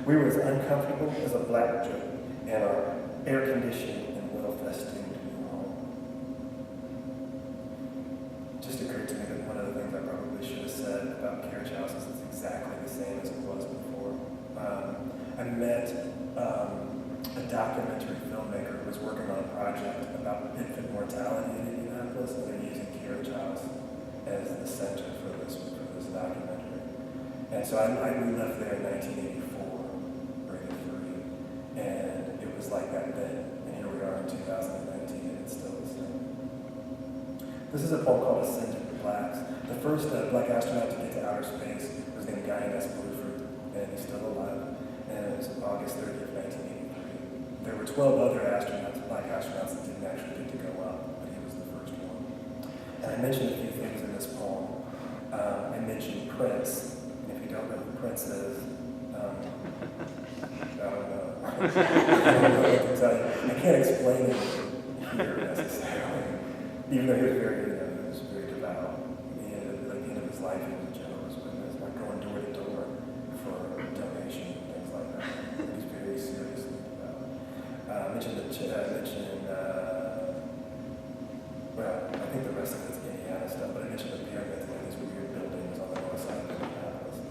We were as uncomfortable as a black joke, and our air-conditioned and well-festooned new home. It just occurred to me that one of the things I probably should have said about carriage houses is exactly the same as it was before. I met a documentary filmmaker who was working on a project about infant mortality in Indianapolis, and they're using carriage house as the center for this documentary. And so we left there in 1984, rated 3, and it was like that then. And here we are in 2019, and it's still the same. This is a poem called Ascendant Blacks. The first black astronaut to get to outer space was named Guyanus Bluford, and he's still alive. And it was August 30th, 1983. There were 12 other astronauts, black astronauts, that didn't actually get to go up, but he was the first one. And I mentioned a few things in this poem. I mentioned Prince, and if you don't know who Prince is, I don't know. I don't know what to tell you. I can't explain it here necessarily, even though he was very devout. At the end of his life, he was a generous witness, like going door to door for donation and things like that. He's very seriously devout. Well, I think the rest of it's Indiana stuff, but I mentioned the pyramids and these weird buildings on the north side of Indianapolis.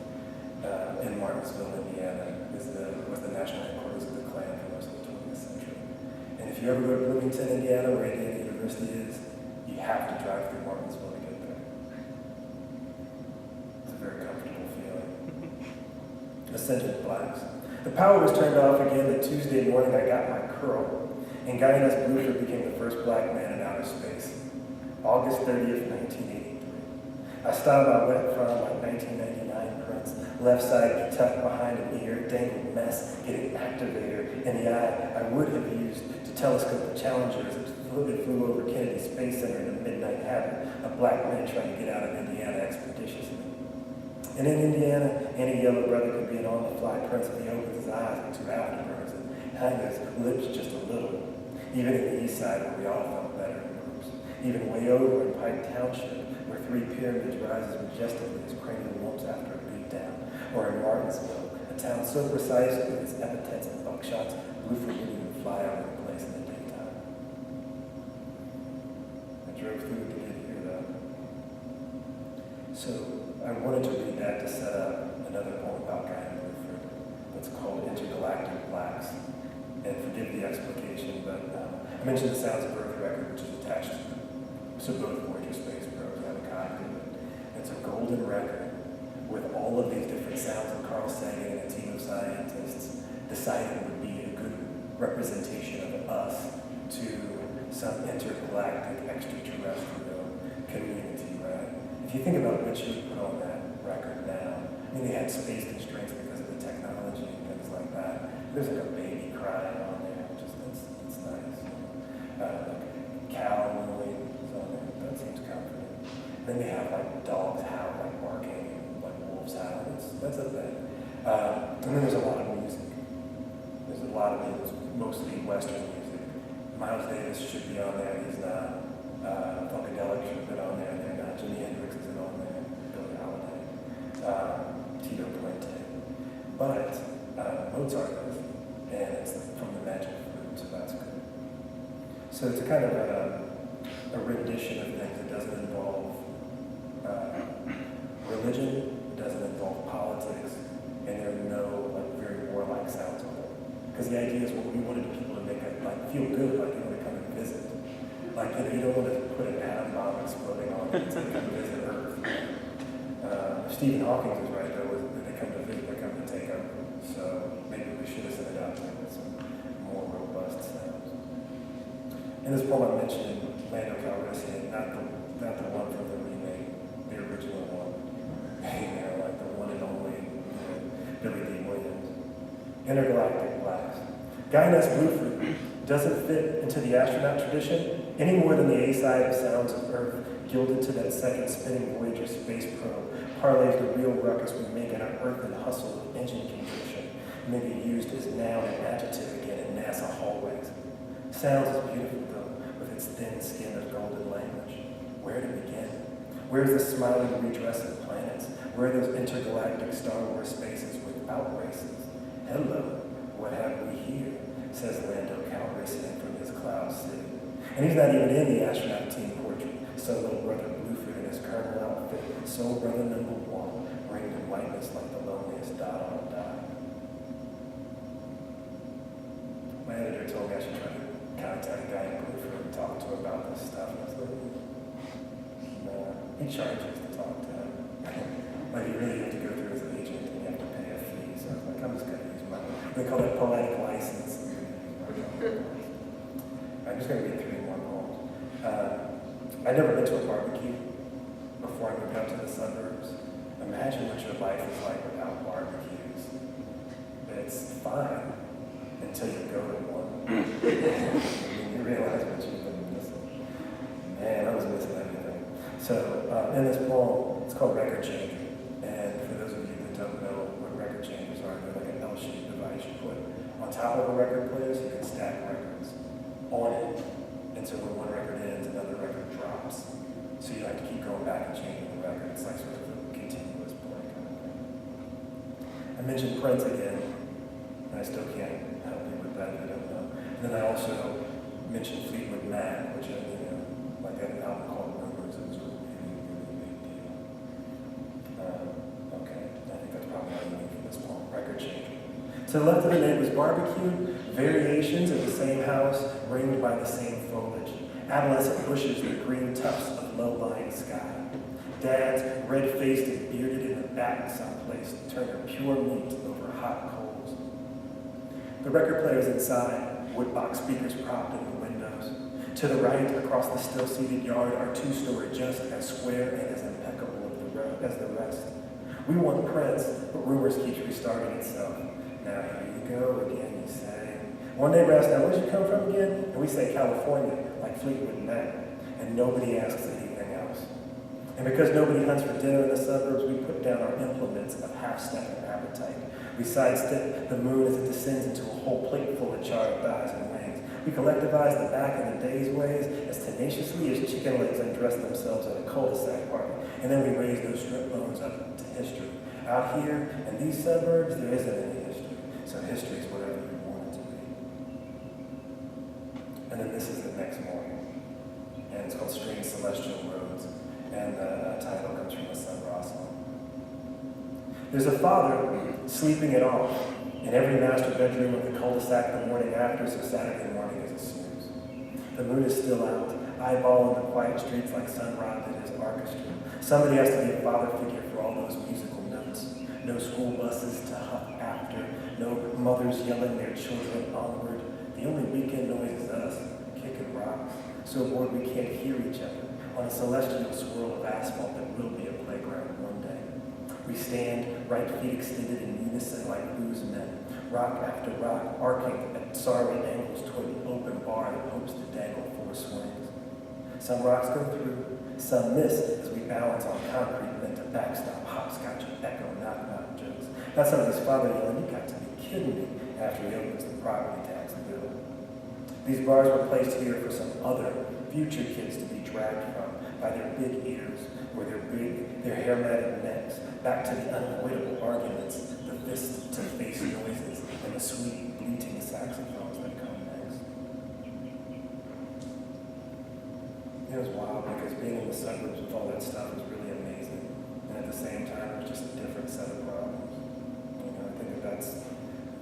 In Martinsville, Indiana, was the national headquarters of the Klan for most of the 20th century. And if you ever go to Bloomington, Indiana, where Indiana University is, you have to drive through Martinsville to get there. It's a very comfortable feeling. Ascendant Blacks. The power was turned off again the Tuesday morning I got my curl, and Guyanus Bluford became the first black man in outer space. August 30th, 1983. I styled my wet front like 1999 Prince. Left side tucked behind an ear, dangled mess, getting activator in the eye I would have used to telescope the Challenger as it flew over Kennedy Space Center in a midnight habit, a black man trying to get out of Indiana expeditiously. And in Indiana, any yellow brother could be an on-the-fly Prince if he opens his eyes with 2 afterburners and hang his lips just a little. Even in the east side, where we all felt better in groups. Even way over in Pike Township, where 3 pyramids rise as majestically as cranial lumps after a beatdown. Or in Martinsville, a town so precise with its epithets and buckshots, Bluford wouldn't even fly out of the place in the daytime. I drove through it to get here, though. So I wanted to read that to set up another poem about Guyanus Bluford that's called Intergalactic Blacks. And forgive the explication, but I mentioned the Sounds of Earth record, which is attached to both Voyager Space Probes. I have a copy of it. It's a golden record with all of these different sounds that Carl Sagan and a team of scientists decided would be a good representation of us to some intergalactic extraterrestrial community, right? If you think about what you would put on that record now, I mean, they had space constraints because of the technology and things like that. There's like a baby crying on there, which is it's nice. Like cow noise on there, that seems comforting. Then they have like dogs howl, like barking, like wolves howl. That's a thing. And then there's a lot of music. There's a lot of it, mostly Western music. Miles Davis should be on there, he's not. Funkadelic should have been on there, they're not. Jimi Hendrix isn't on there. Billie Holiday. Tito Puente. But Mozart is, and it's from the Magic Flute, so that's good. So it's a kind of a rendition of things. It doesn't involve religion, it doesn't involve politics, and there are no like very warlike sounds with it. Because the idea is what we wanted people to make it like feel good, like you want to come and visit. Like you don't want to put an atom bomb exploding on it to come visit Earth. Stephen Hawking is right though, when they come to visit, they come to take over. So maybe we should have set it out there with some more robust sounds. In this poem I mentioned Lando Calrissian, not the one from the remake, the original one. Like the one and only Billy D. Williams. Intergalactic Blacks. Guyanus Bluford doesn't fit into the astronaut tradition any more than the A-side of Sounds of Earth, gilded to that second spinning Voyager space probe, parlays the real ruckus we make in our earthen hustle of engine condition, maybe used as noun and adjective again in NASA hallways. Sounds is beautiful though, with its thin skin of golden language. Where to begin? Where's the smiling redress of planets? Where are those intergalactic Star Wars spaces without races? Hello, What have we here? Says Lando Calrissian from his cloud city. And he's not even in the astronaut team portrait. So little brother Blueford in his colonel outfit, so brother number one, ringed in whiteness like the loneliest dot on a dot. My editor told me I should try to contact a guy in Blueford and talk to him about this stuff. And I was like, no, he charges to talk to him. Like, you really have to go through his agent and you have to pay a fee. So I was like, I'm just going to use my, they call it poetic license. I'm just going to read 3 more poems. I'd never been to a barbecue before I moved out to the suburbs. Imagine what your life is like without barbecues. It's fine until you go to one. And you realize what you've been missing. Man, I was missing everything. So in this poem, it's called Record Changer. And for those of you that don't know what record changers are, they're like an L-shaped device you put on top of a record player so you can stack records on it. And so when one record ends, another record drops. So you have to keep going back and changing the record. It's like sort of a continuous play kind of thing. I mentioned Prince again, and I still can't help you with that if you don't know. And then I also mentioned Fleetwood Mac, which is, like an album called Rumors. It was a really, really big deal. Okay, I think that's probably all you need for this poem. Record changer. To the left of the neighbor's barbecue, variations of the same house, ringed by the same foliage. Adolescent bushes with green tufts of low-lying sky. Dads, red-faced and bearded in the back someplace, turn their pure meat over hot coals. The record players inside, woodbox speakers propped in the windows. To the right, across the still-seated yard, are 2-story just as square and as impeccable as the rest. We want Prince, but Rumors keeps restarting itself. Now here you go again, you say. One day rest, now where'd you come from again? And we say California, like Fleetwood Mac, and nobody asks anything else. And because nobody hunts for dinner in the suburbs, we put down our implements of half-step and appetite. We sidestep the moon as it descends into a whole plate full of charred thighs and wings. We collectivize the back in the day's ways as tenaciously as chicken legs undress themselves at a cul-de-sac party. And then we raise those strip bones up to history. Out here, in these suburbs, there isn't any history. So history is whatever you want it to be. And then this is the next morning. And it's called Strange Celestial Roads. And the title comes from the Sun Roswell. There's a father sleeping it off in every master bedroom of the cul-de-sac the morning after, so Saturday morning is a snooze. The moon is still out, eyeballing the quiet streets like Sunrise in his orchestra. Somebody has to be a father figure for all those musical notes. No school buses to huff after, no mothers yelling their children onward. The only weekend noise is us, kicking rocks, so bored we can't hear each other on a celestial swirl of asphalt that will be a playground one day. We stand, right feet extended in unison like blues men, rock after rock, arcing at sorry angles toward the open bar that hopes to dangle 4 swings. Some rocks go through, some miss as we balance on concrete meant to backstop hopscotch and echo knock-knock jokes. Not somebody's father yelling, "You got to be kidding me," after he opens the property tax bill. These bars were placed here for some other future kids to be dragged from by their big ears or their hair-matted necks, back to the unavoidable arguments, the fist-to-face noises, and the sweet, bleating saxophones that come next. It was wild because being in the suburbs with all that stuff was really amazing. And at the same time, it was just a different set of problems. I think that's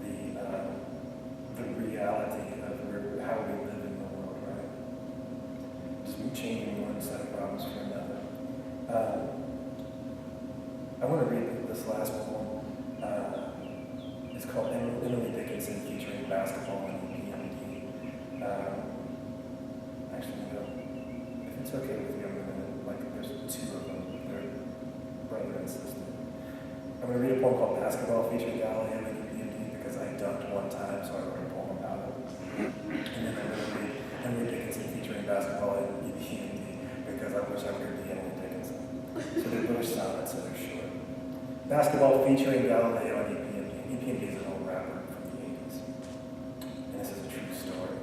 the reality of how we live in the world, right? Just changing one set of problems for another. I want to read this last poem. It's called Emily Dickinson featuring basketball and EPMD. Actually, no. If it's okay with you, I'm going to, there's 2 of them. They're brother and sister. I'm going to read a poem called Basketball featuring Galileo and EPMD because I dunked one time, so I wrote a poem about it. And then I'm going to read Emily Dickinson featuring basketball and EPMD because I wish I could be Emily Dickinson. So they're both silent, so they're short. Basketball featuring Galileo and EPMD. EPMD is an old rapper from the 80s. And this is a true story.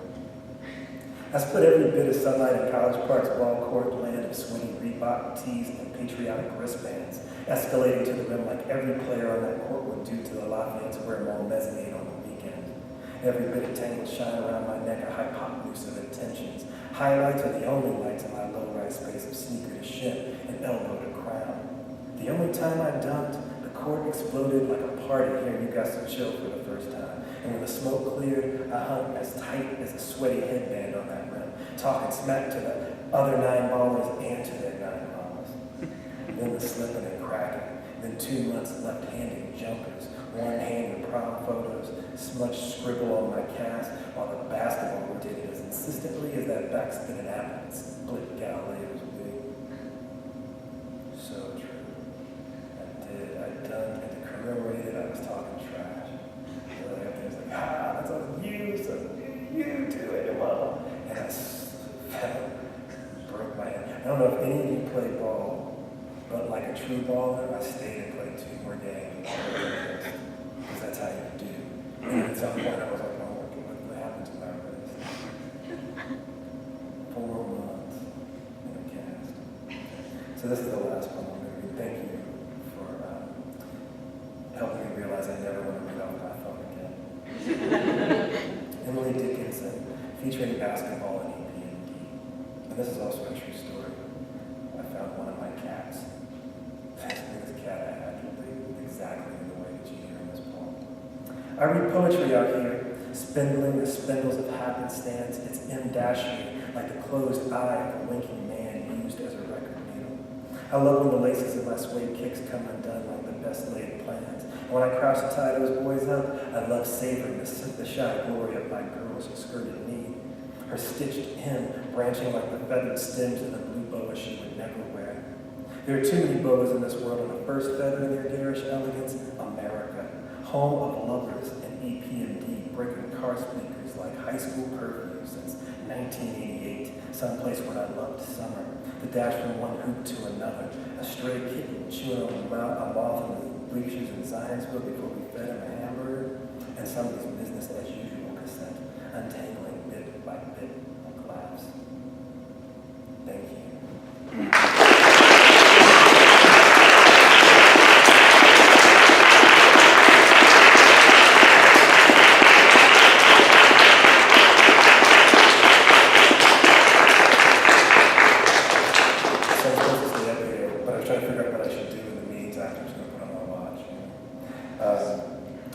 I split every bit of sunlight in College Park's ball court land of sweaty Reebok tees and patriotic wristbands, escalating to the rim like every player on that court would do to the Lafayette Square Mall mezzanine on the weekend. Every bit of tangled shine around my neck, a hypotenuse of intentions. Highlights are the only lights in my low-rise space of sneaker to shin and elbow to crown. The only time I dumped, the court exploded like a party here and you got some chill for the first time. And when the smoke cleared, I hung as tight as a sweaty headband on that rim, talking smack to the other 9 ballers and to their 9 mamas. Then the slipping and cracking, then 2 months left-handed jumpers, one-handed prom photos, smudged scribble on my cast, while the basketball rotated as insistently as that backspinning apple split Galileo's wig. So true. I done, and to commemorate it, I was talking trash. So I got things like, that's on you, so you do it, your mama. And I broke my head. I don't know if any of you play ball, but like a true baller, I stayed and played 2 more games. Because that's how you do. And at some point I was like, oh, what happened to my wrist? 4 months in a cast. So this is the last poem I'm going to read. Thank you for helping me realize I never want to read off my phone again. Emily Dickinson, featuring basketball and EPMD. And this is also a true story. I found one of my cats. This cat I had exactly in the way that you hear in this poem. I read poetry out here, spindling the spindles of happenstance, its M-dashery like the closed eye of a winking man used as a record needle. I love when the laces of my suede kicks come undone like the best laid plans. And when I crouch to tie those boys up, I love savoring the shy glory of my girl's skirted knee. Her stitched hem branching like the feathered stems of the blue boa she would never wear. There are too many boas in this world, and the first feather in their garish elegance, America, home of lovers and EPMD, breaking car speakers like high school curfew since 1988, someplace where I loved summer, the dash from one hoop to another, a stray kitten chewing on a moth in the bleachers in Zionsville before we fed him a hamburger, and somebody's business as usual cassette, untangling bit by bit of class. Thank you.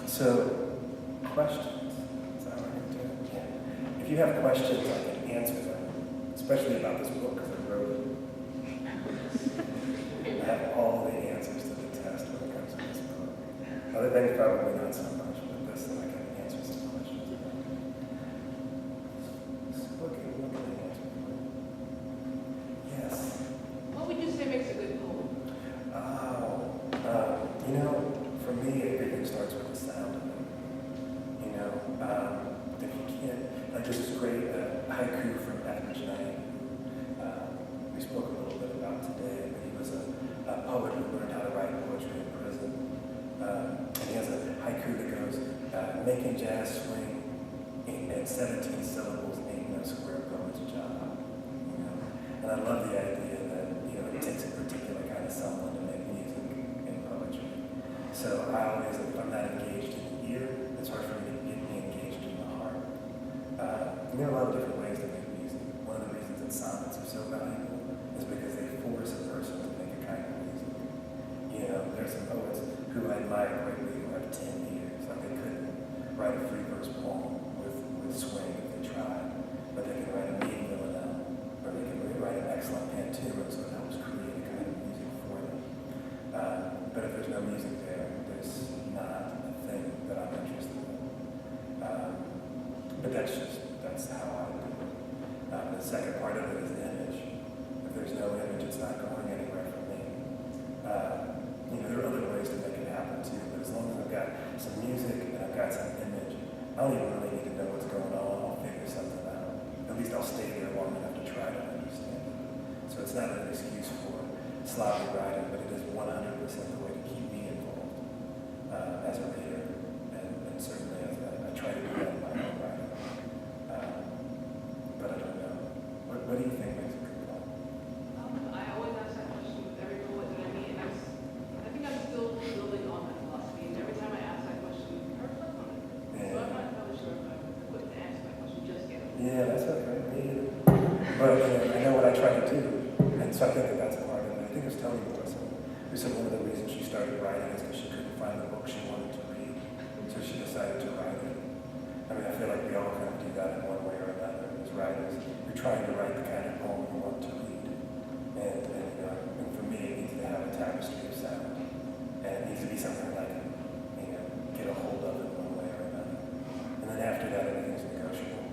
So, questions? Is that what I'm doing? Yeah. If you have questions, I can answer them, especially about this book because I wrote it. I have all the answers to the test when it comes to this book. Other things probably not so much, but this I can answer some questions about. So, what can I answer for you? Yes. What would you say makes a good poem? For me, everything starts with the sound of it. If you can't, like this is great haiku from Avery, we spoke a little bit about today, but he was a poet who learned how to write poetry in prison. And he has a haiku that goes, making jazz swing at 17 syllables ain't no square poet's job. And I love the idea that, it takes a particular kind of someone to make music in poetry. So I always, if I'm not engaged in the ear, it's hard for me to get me engaged in the heart. And there are a lot of different ways to make music. One of the reasons that sonnets are so valuable is because they force a person to make a kind of music. There's some poets who I admire greatly who have 10 ears. Like they couldn't write a free verse poem with swing if they tried, but they can write a mean villanelle, or they can write an excellent pantoum, so it helps create a kind of music for them. But if there's no music there, there's not a thing that I'm interested in. But that's how I do it. The second part of it is the image. If there's no image, it's not going anywhere for me. There are other ways to make it happen too, but as long as I've got some music and I've got some image, I don't even really need to know what's going on. I'll figure something out. At least I'll stay there long enough to try to understand it. So it's not an excuse for sloppy writing, but it is 100% the way to keep me involved as a reader, and certainly as I try to do that in my own writing. But I don't know. What do you think makes a good poem? I always ask that question with every poet that I meet, and I think I'm still building on that philosophy. And every time I ask that question, I reflect on it. So I'm not entirely sure if I'm Yeah, that's okay. Me either. But I know what I try to do, and so I think that that's part of it. I think it was Tony Morrison who said one of the reasons she started writing is because she couldn't find the book she wanted to read, so she decided to write it. I mean, I feel like we all kind of do that in one way or another as writers. We're trying to write the kind of poem we want to read, and for me, it needs to have a tapestry of sound, and it needs to be something I can, get a hold of in one way or another. And then after that, everything's negotiable.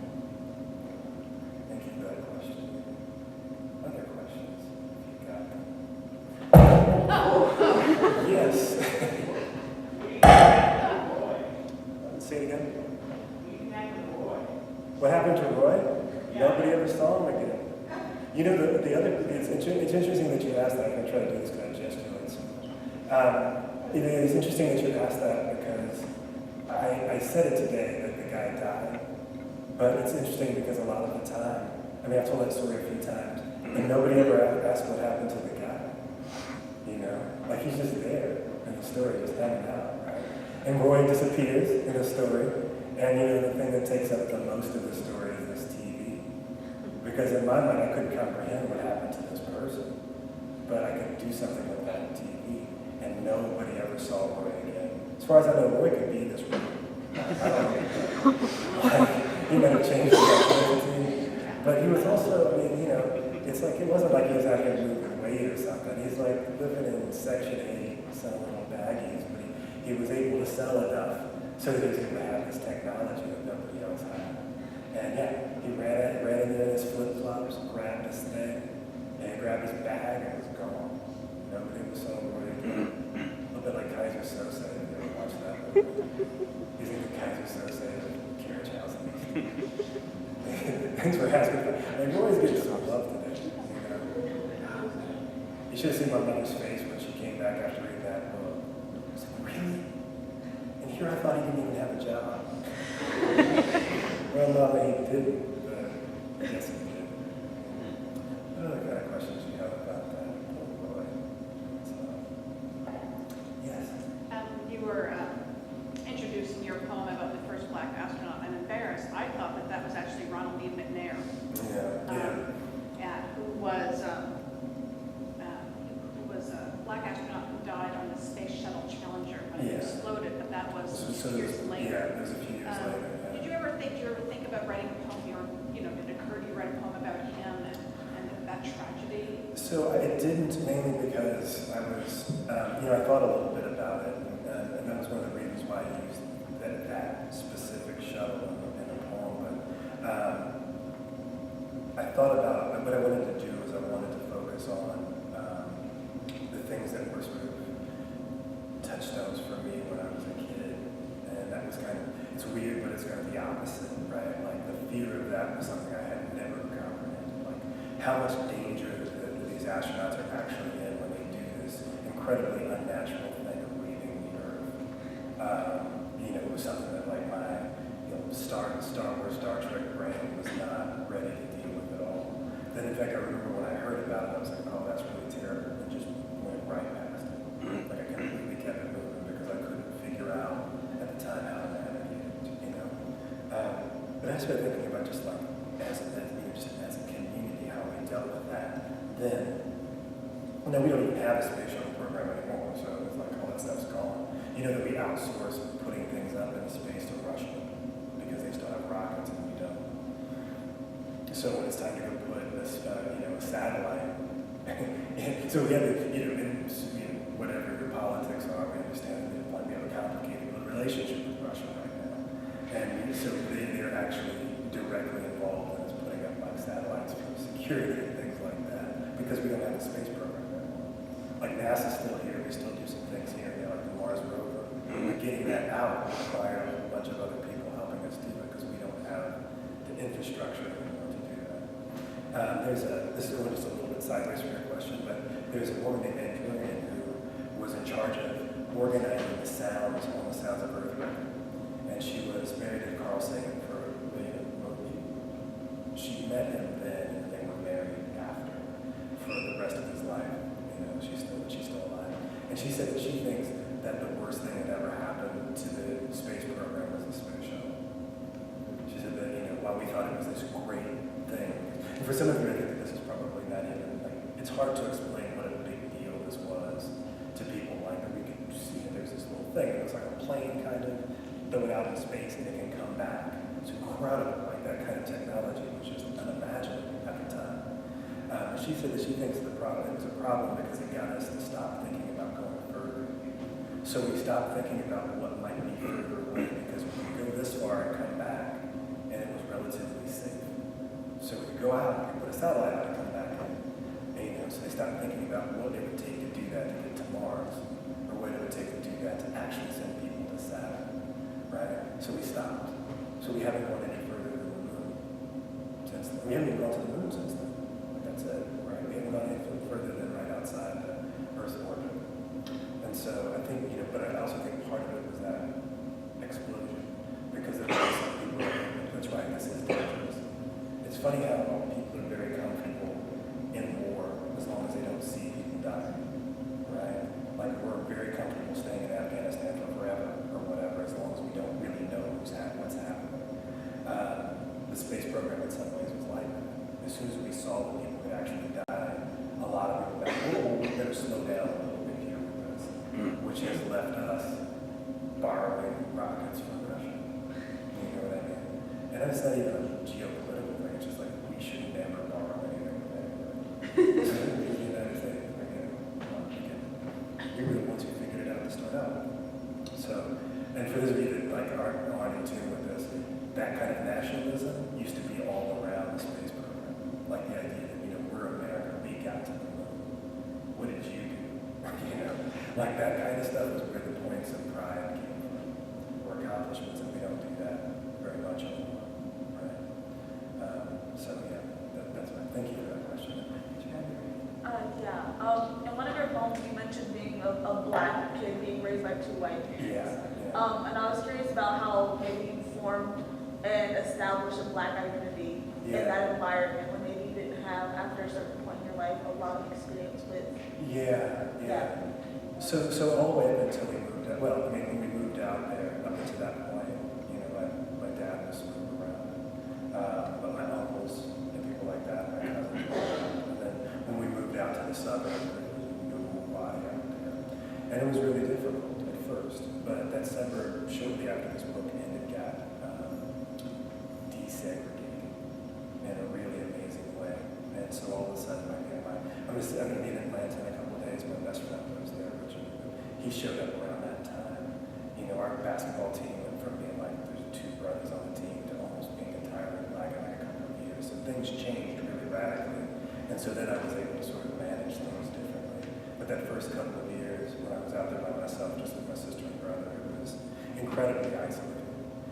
Thank you for that question. Other questions, if you've got them. Yes. Say it again. What happened to Roy? Nobody ever saw him again. You know, the other, it's interesting that you asked that. I'm going to try to do this because I gesticulated so much. It's interesting that you asked that because I said it today that the guy died. But it's interesting because a lot of the time, I've told that story a few times, and nobody ever asked what happened to the guy. Like he's just there in the story, just hanging out, right? And Roy disappears in the story, and the thing that takes up the most of the story is this TV. Because in my mind, I couldn't comprehend what happened to this person, but I could do something with that TV, and nobody ever saw Roy again. As far as I know, Roy could be in this room. I don't know. He might have changed his identity, but he was also, it's like, it wasn't like he was out here moving weight or something. He's like living in Section 8, selling little baggies, but he was able to sell enough so that he was able to have this technology that nobody else had. And yeah, he ran in there in his flip-flops, grabbed his thing, and grabbed his bag and was gone. Nobody was saw Roy again. A little bit like Kaiser Sose, if you ever watched that movie. He's in the Kaiser Sose carriage house. Thanks for asking. Roy's getting some love today. You should have seen my mother's face when she came back after reading that book. I was like, really? And here I thought he didn't even have a job. Well, no, he didn't, but yes, he did. What other kind of questions do you have about that? Oh, boy. Yes? You were introducing your poem about the first black astronaut. I'm embarrassed. I thought that was actually Ronald D. McNair. Yeah. Who was a black astronaut who died on the Space Shuttle Challenger when it exploded, but that was years later. Yeah, that was a few years later. Yeah. Did you ever think about writing a poem, did it occur to you to write a poem about him and that tragedy? So it didn't, mainly because I was, I thought a little bit about it, and that was one of the reasons why I used that specific shuttle in a poem. But I thought about what I wanted to do is I wanted to focus on the things that were sort of touchstones for me when I was a kid, and that was kind of, it's weird, but it's kind of the opposite, right? Like the fear of that was something I had never comprehended, like how much danger that these astronauts are actually in when they do this incredibly unnatural thing of leaving the Earth. It was something that like my Star Wars, Star Trek brain was not ready to deal with at all. Then in fact I remember when I heard about it, I was like, oh, that's really terrible, and just went right past it. Like I completely kept it moving because I couldn't figure out at the time how to navigate it, But I started thinking about just like as a community, how we dealt with that. Then, we don't even have a space shuttle program anymore, so it's like all that stuff's gone. That we outsource putting things up in space to Russia because they still have rockets and we don't. So when it's time to go put this, a satellite, so we have whatever your politics are, we understand that we have a complicated relationship with Russia right now. And so they're actually directly involved in us putting up like satellites for security and things like that because we don't have a space program anymore. Like NASA's still here, we still do some things here, like the Mars rover. But getting that out requires a bunch of other people helping us do it because we don't have the infrastructure anymore to do that. This is going just a little bit sideways from your question, but there's a woman named Adrian who was in charge of organizing the sounds on the Sounds of Earth record. And she was married to Carl Sagan for she met him then and they were married after for the rest of his life. She's still alive. And she said that she thinks that the worst thing that ever happened to the space program was the space shuttle. She said that, while we thought it was this great for some of you, I think that this is probably not even, like, it's hard to explain what a big deal this was to people. Like, we can see there's this little thing, it looks like a plane kind of, throw it out in space and it can come back. It's incredible, like that kind of technology was just unimaginable at the time. She said that she thinks it was a problem because it got us to stop thinking about going further. So we stopped thinking about what might be further away because we could go this far and come back, and it was relatively safe. So we could go out, we could put a satellite out and come back in. And, you know, so they stopped thinking about what it would take to do that to get to Mars, or what it would take to do that to actually send people to Saturn, right? So we stopped. So we haven't gone any further than the moon since then. We haven't even gone to the moon since then. That's it, right? We haven't gone any further than right outside the Earth's orbit. And so I think, you know, but I also think part of it was that explosion, because it was some people, that's right, this is dangerous. It's funny how people are very comfortable in war as long as they don't see people die, right? Like, we're very comfortable staying in Afghanistan for forever or whatever, as long as we don't really know what's happening. The space program in some ways was like that. As soon as we saw that people could actually die, a lot of people were like, whoa, we better slow down a little bit here with this, which has left us borrowing rockets from Russia. You know what I mean? And it's not even a geopolitical thing, it's just like we should never borrow anything from anybody. So the United States, we were the ones who figured it out to start out. So, and for those of you that like aren't in tune with this, that kind of nationalism used to be all around the space program. Like the idea that, you know, we're America, we got to the moon. What did you do? You know, like that kind of stuff is where the points of pride came from, or accomplishments, and we don't do that very much anymore, right? So yeah, that's my, thank you for that question. Did you have In one of your poems, you mentioned being a black kid being raised by two white parents. Yeah. And I was curious about how maybe you formed and established a black identity in that environment when maybe you didn't have, after a certain point in your life, a lot of experience with. Yeah. So all the way up until we moved out, well, I mean, when we moved out there, up until that point, you know, my dad was moving around. But my uncles and people like that, my cousins were around. And then when we moved out to the suburbs, there was nobody out there. And it was really difficult at first. But that suburb, shortly after this book ended, got desegregated in a really amazing way. And so all of a sudden, I'm going to be in Atlanta in a couple of days. My best friend lives there, Richard. He showed up around that time. You know, our basketball team went from being like, there's two brothers on the team to almost being entirely black in like a couple of years. So things changed really radically. And so then I was able to sort of manage things differently. But that first couple of years, when I was out there by myself, just with my sister and brother, it was incredibly isolated.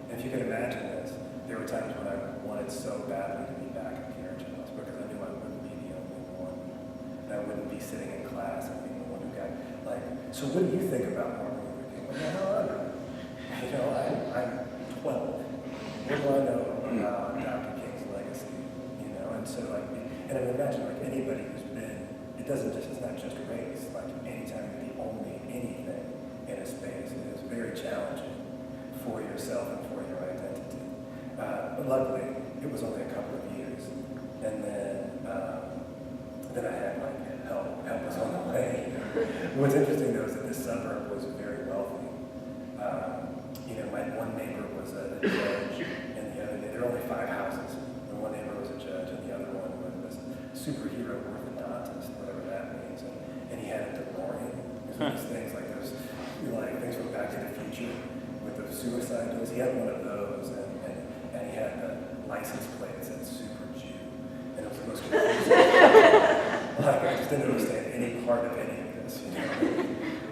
And if you can imagine this, there were times when I wanted so badly to be back in Puritan House because I knew I wouldn't be the only one. And I wouldn't be sitting in class and being the one who got, like, so what do you think about Martin Luther King? What the hell am I? You know, I'm 12. What do I know about Dr. King's legacy? You know, and so like, and I imagine like anybody who's been, it's not just race, like anytime you're the only anything in a space, it is very challenging for yourself and for your identity. But luckily, it was only a couple of years. And then I had like help was on the way. What's interesting though is that this suburb was very wealthy. You know, my one neighbor was a judge, and the other, there were only 5 houses. And one neighbor was a judge, and the other one was a superhero orthodontist, whatever that means. And he had a DeLorean. These things like those, you know, like things from Back to the Future with the suicide doors. He had one of those, and he had the license plate that said Super Jew. And it was the most confusing. Like, I just didn't understand any part of any of this, you know.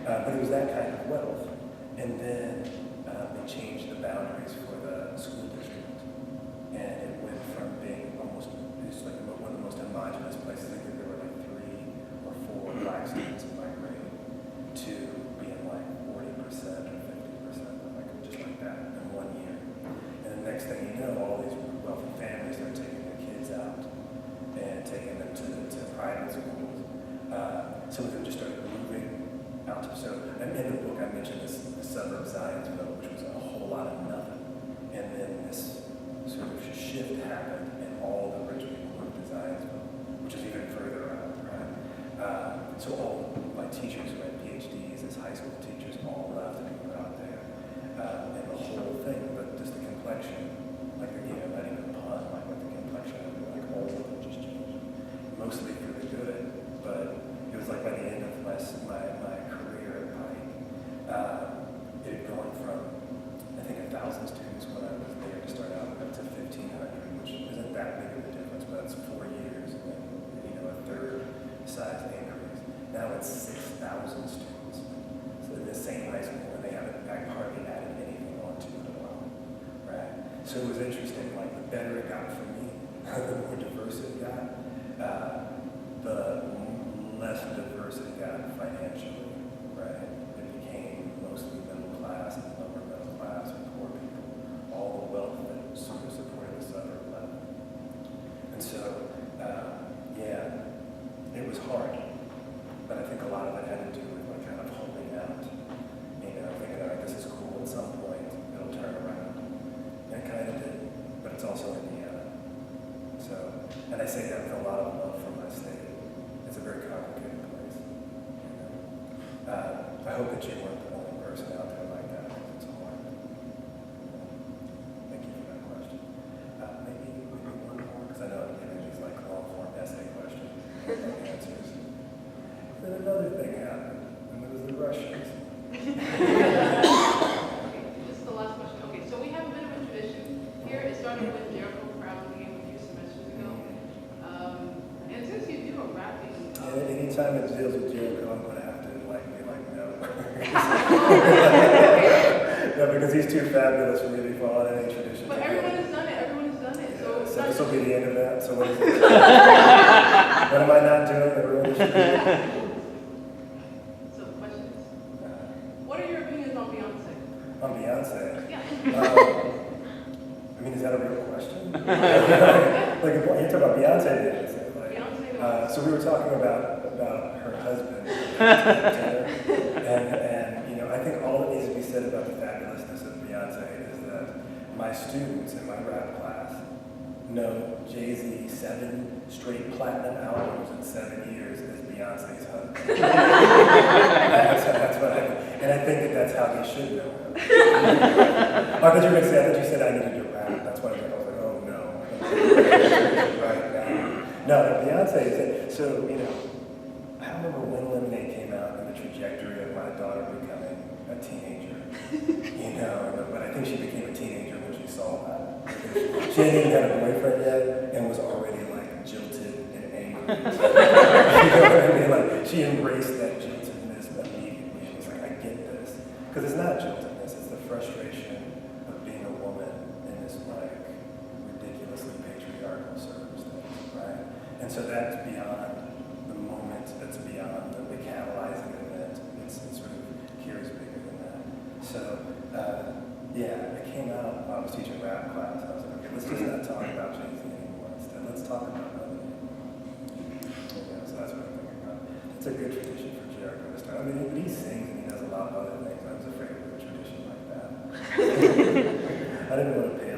But it was that kind of wealth. And then they changed the boundaries for the school district. And it went from being almost, it was like one of the most homogenous places. I think there were like 3 or 4 black students in my grade to being like 40% or 50%, like just like that in 1 year. And the next thing you know, all these wealthy families are taking their kids out and taking them to private schools. Some of them just started moving out to, so in the book I mentioned this suburb Zionsville, which was a whole lot of nothing. And then this sort of shift happened and all the rich people moved to Zionsville. high school teachers all left and moved out there. And the whole thing, but just the complexion, like again, not even a pun, like what the complexion of it, like all of it just changed. Mostly for the good, but it was like by the end of my career at Pike, it had gone from, I think, 1,000 students when I was there to start out up to 1,500, which isn't that big of a difference, but it's 4 years and then, a third size increase. Now it's 6,000 students. So in the same high school, and they haven't hardly added anything onto it at all, right? So it was interesting, like the better it got for me, the more diverse it got, the less diverse it got financially, right? It became mostly middle class and lower middle class and poor people, all the wealth that sort of supported the suburb level. And so, yeah, it was hard, but I think a lot of it had to do with like kind of holding out, thinking, all right, this is cool, at some point it'll turn around. And it kind of did, but it's also Indiana. So, and I say that with a lot of love for my state. It's a very complicated place. I hope that you weren't the only person out there like that, because it's hard. Thank you for that question. Maybe one more, because I know I'm giving these like long form essay questions and answers. Then another thing happened, and it was the Russians. This is the last question. Okay, so we have a bit of a tradition. Here it started with Jericho Crown came a few semesters ago. And since you do a rapping... And anytime it deals with Jericho, I'm going to have to be like, no. No, because he's too fabulous for me to follow any tradition. But everyone has done it. Everyone has done it. Yeah, so not this will just- be the end of that. So what is it? What am I not doing that really should do? So questions. What are your opinions on Beyonce? On Beyonce. Yeah. I mean, is that a real question? Like, you're talking about Beyonce. Beyonce. So we were talking about her husband, and I think all that needs to be said about the fabulousness of Beyonce is that my students in my rap class know Jay-Z 7 straight platinum albums in 7 years as Beyonce's husband. That's what I think. And I think that's how they should know him. I thought you were going to say, I thought you said I needed to rap. That's what I was like, oh no. Right now. No, but Beyonce is it. So, I remember when Lemonade came out and the trajectory of my daughter becoming a teenager. But I think she became a teenager when she saw that. She hadn't even had a boyfriend yet and was already like jilted and angry. You know what I mean? Like she embraced that jiltedness immediately. She was like, I get this. Because it's not jiltedness, it's the frustration of being a woman in this like ridiculously patriarchal circumstance, right? And so that's beyond the moment, that's beyond the catalyzing event. It sort of carries bigger than that. So, it came out while I was teaching rap class. I was like, okay, let's just not talk about Jay-Z anymore. Instead, let's talk about Lemonade. So that's what I'm thinking about. It's a good tradition for Jericho to start. I mean, he sings and he does a lot of other things. I was afraid of a tradition like that. I didn't want to pay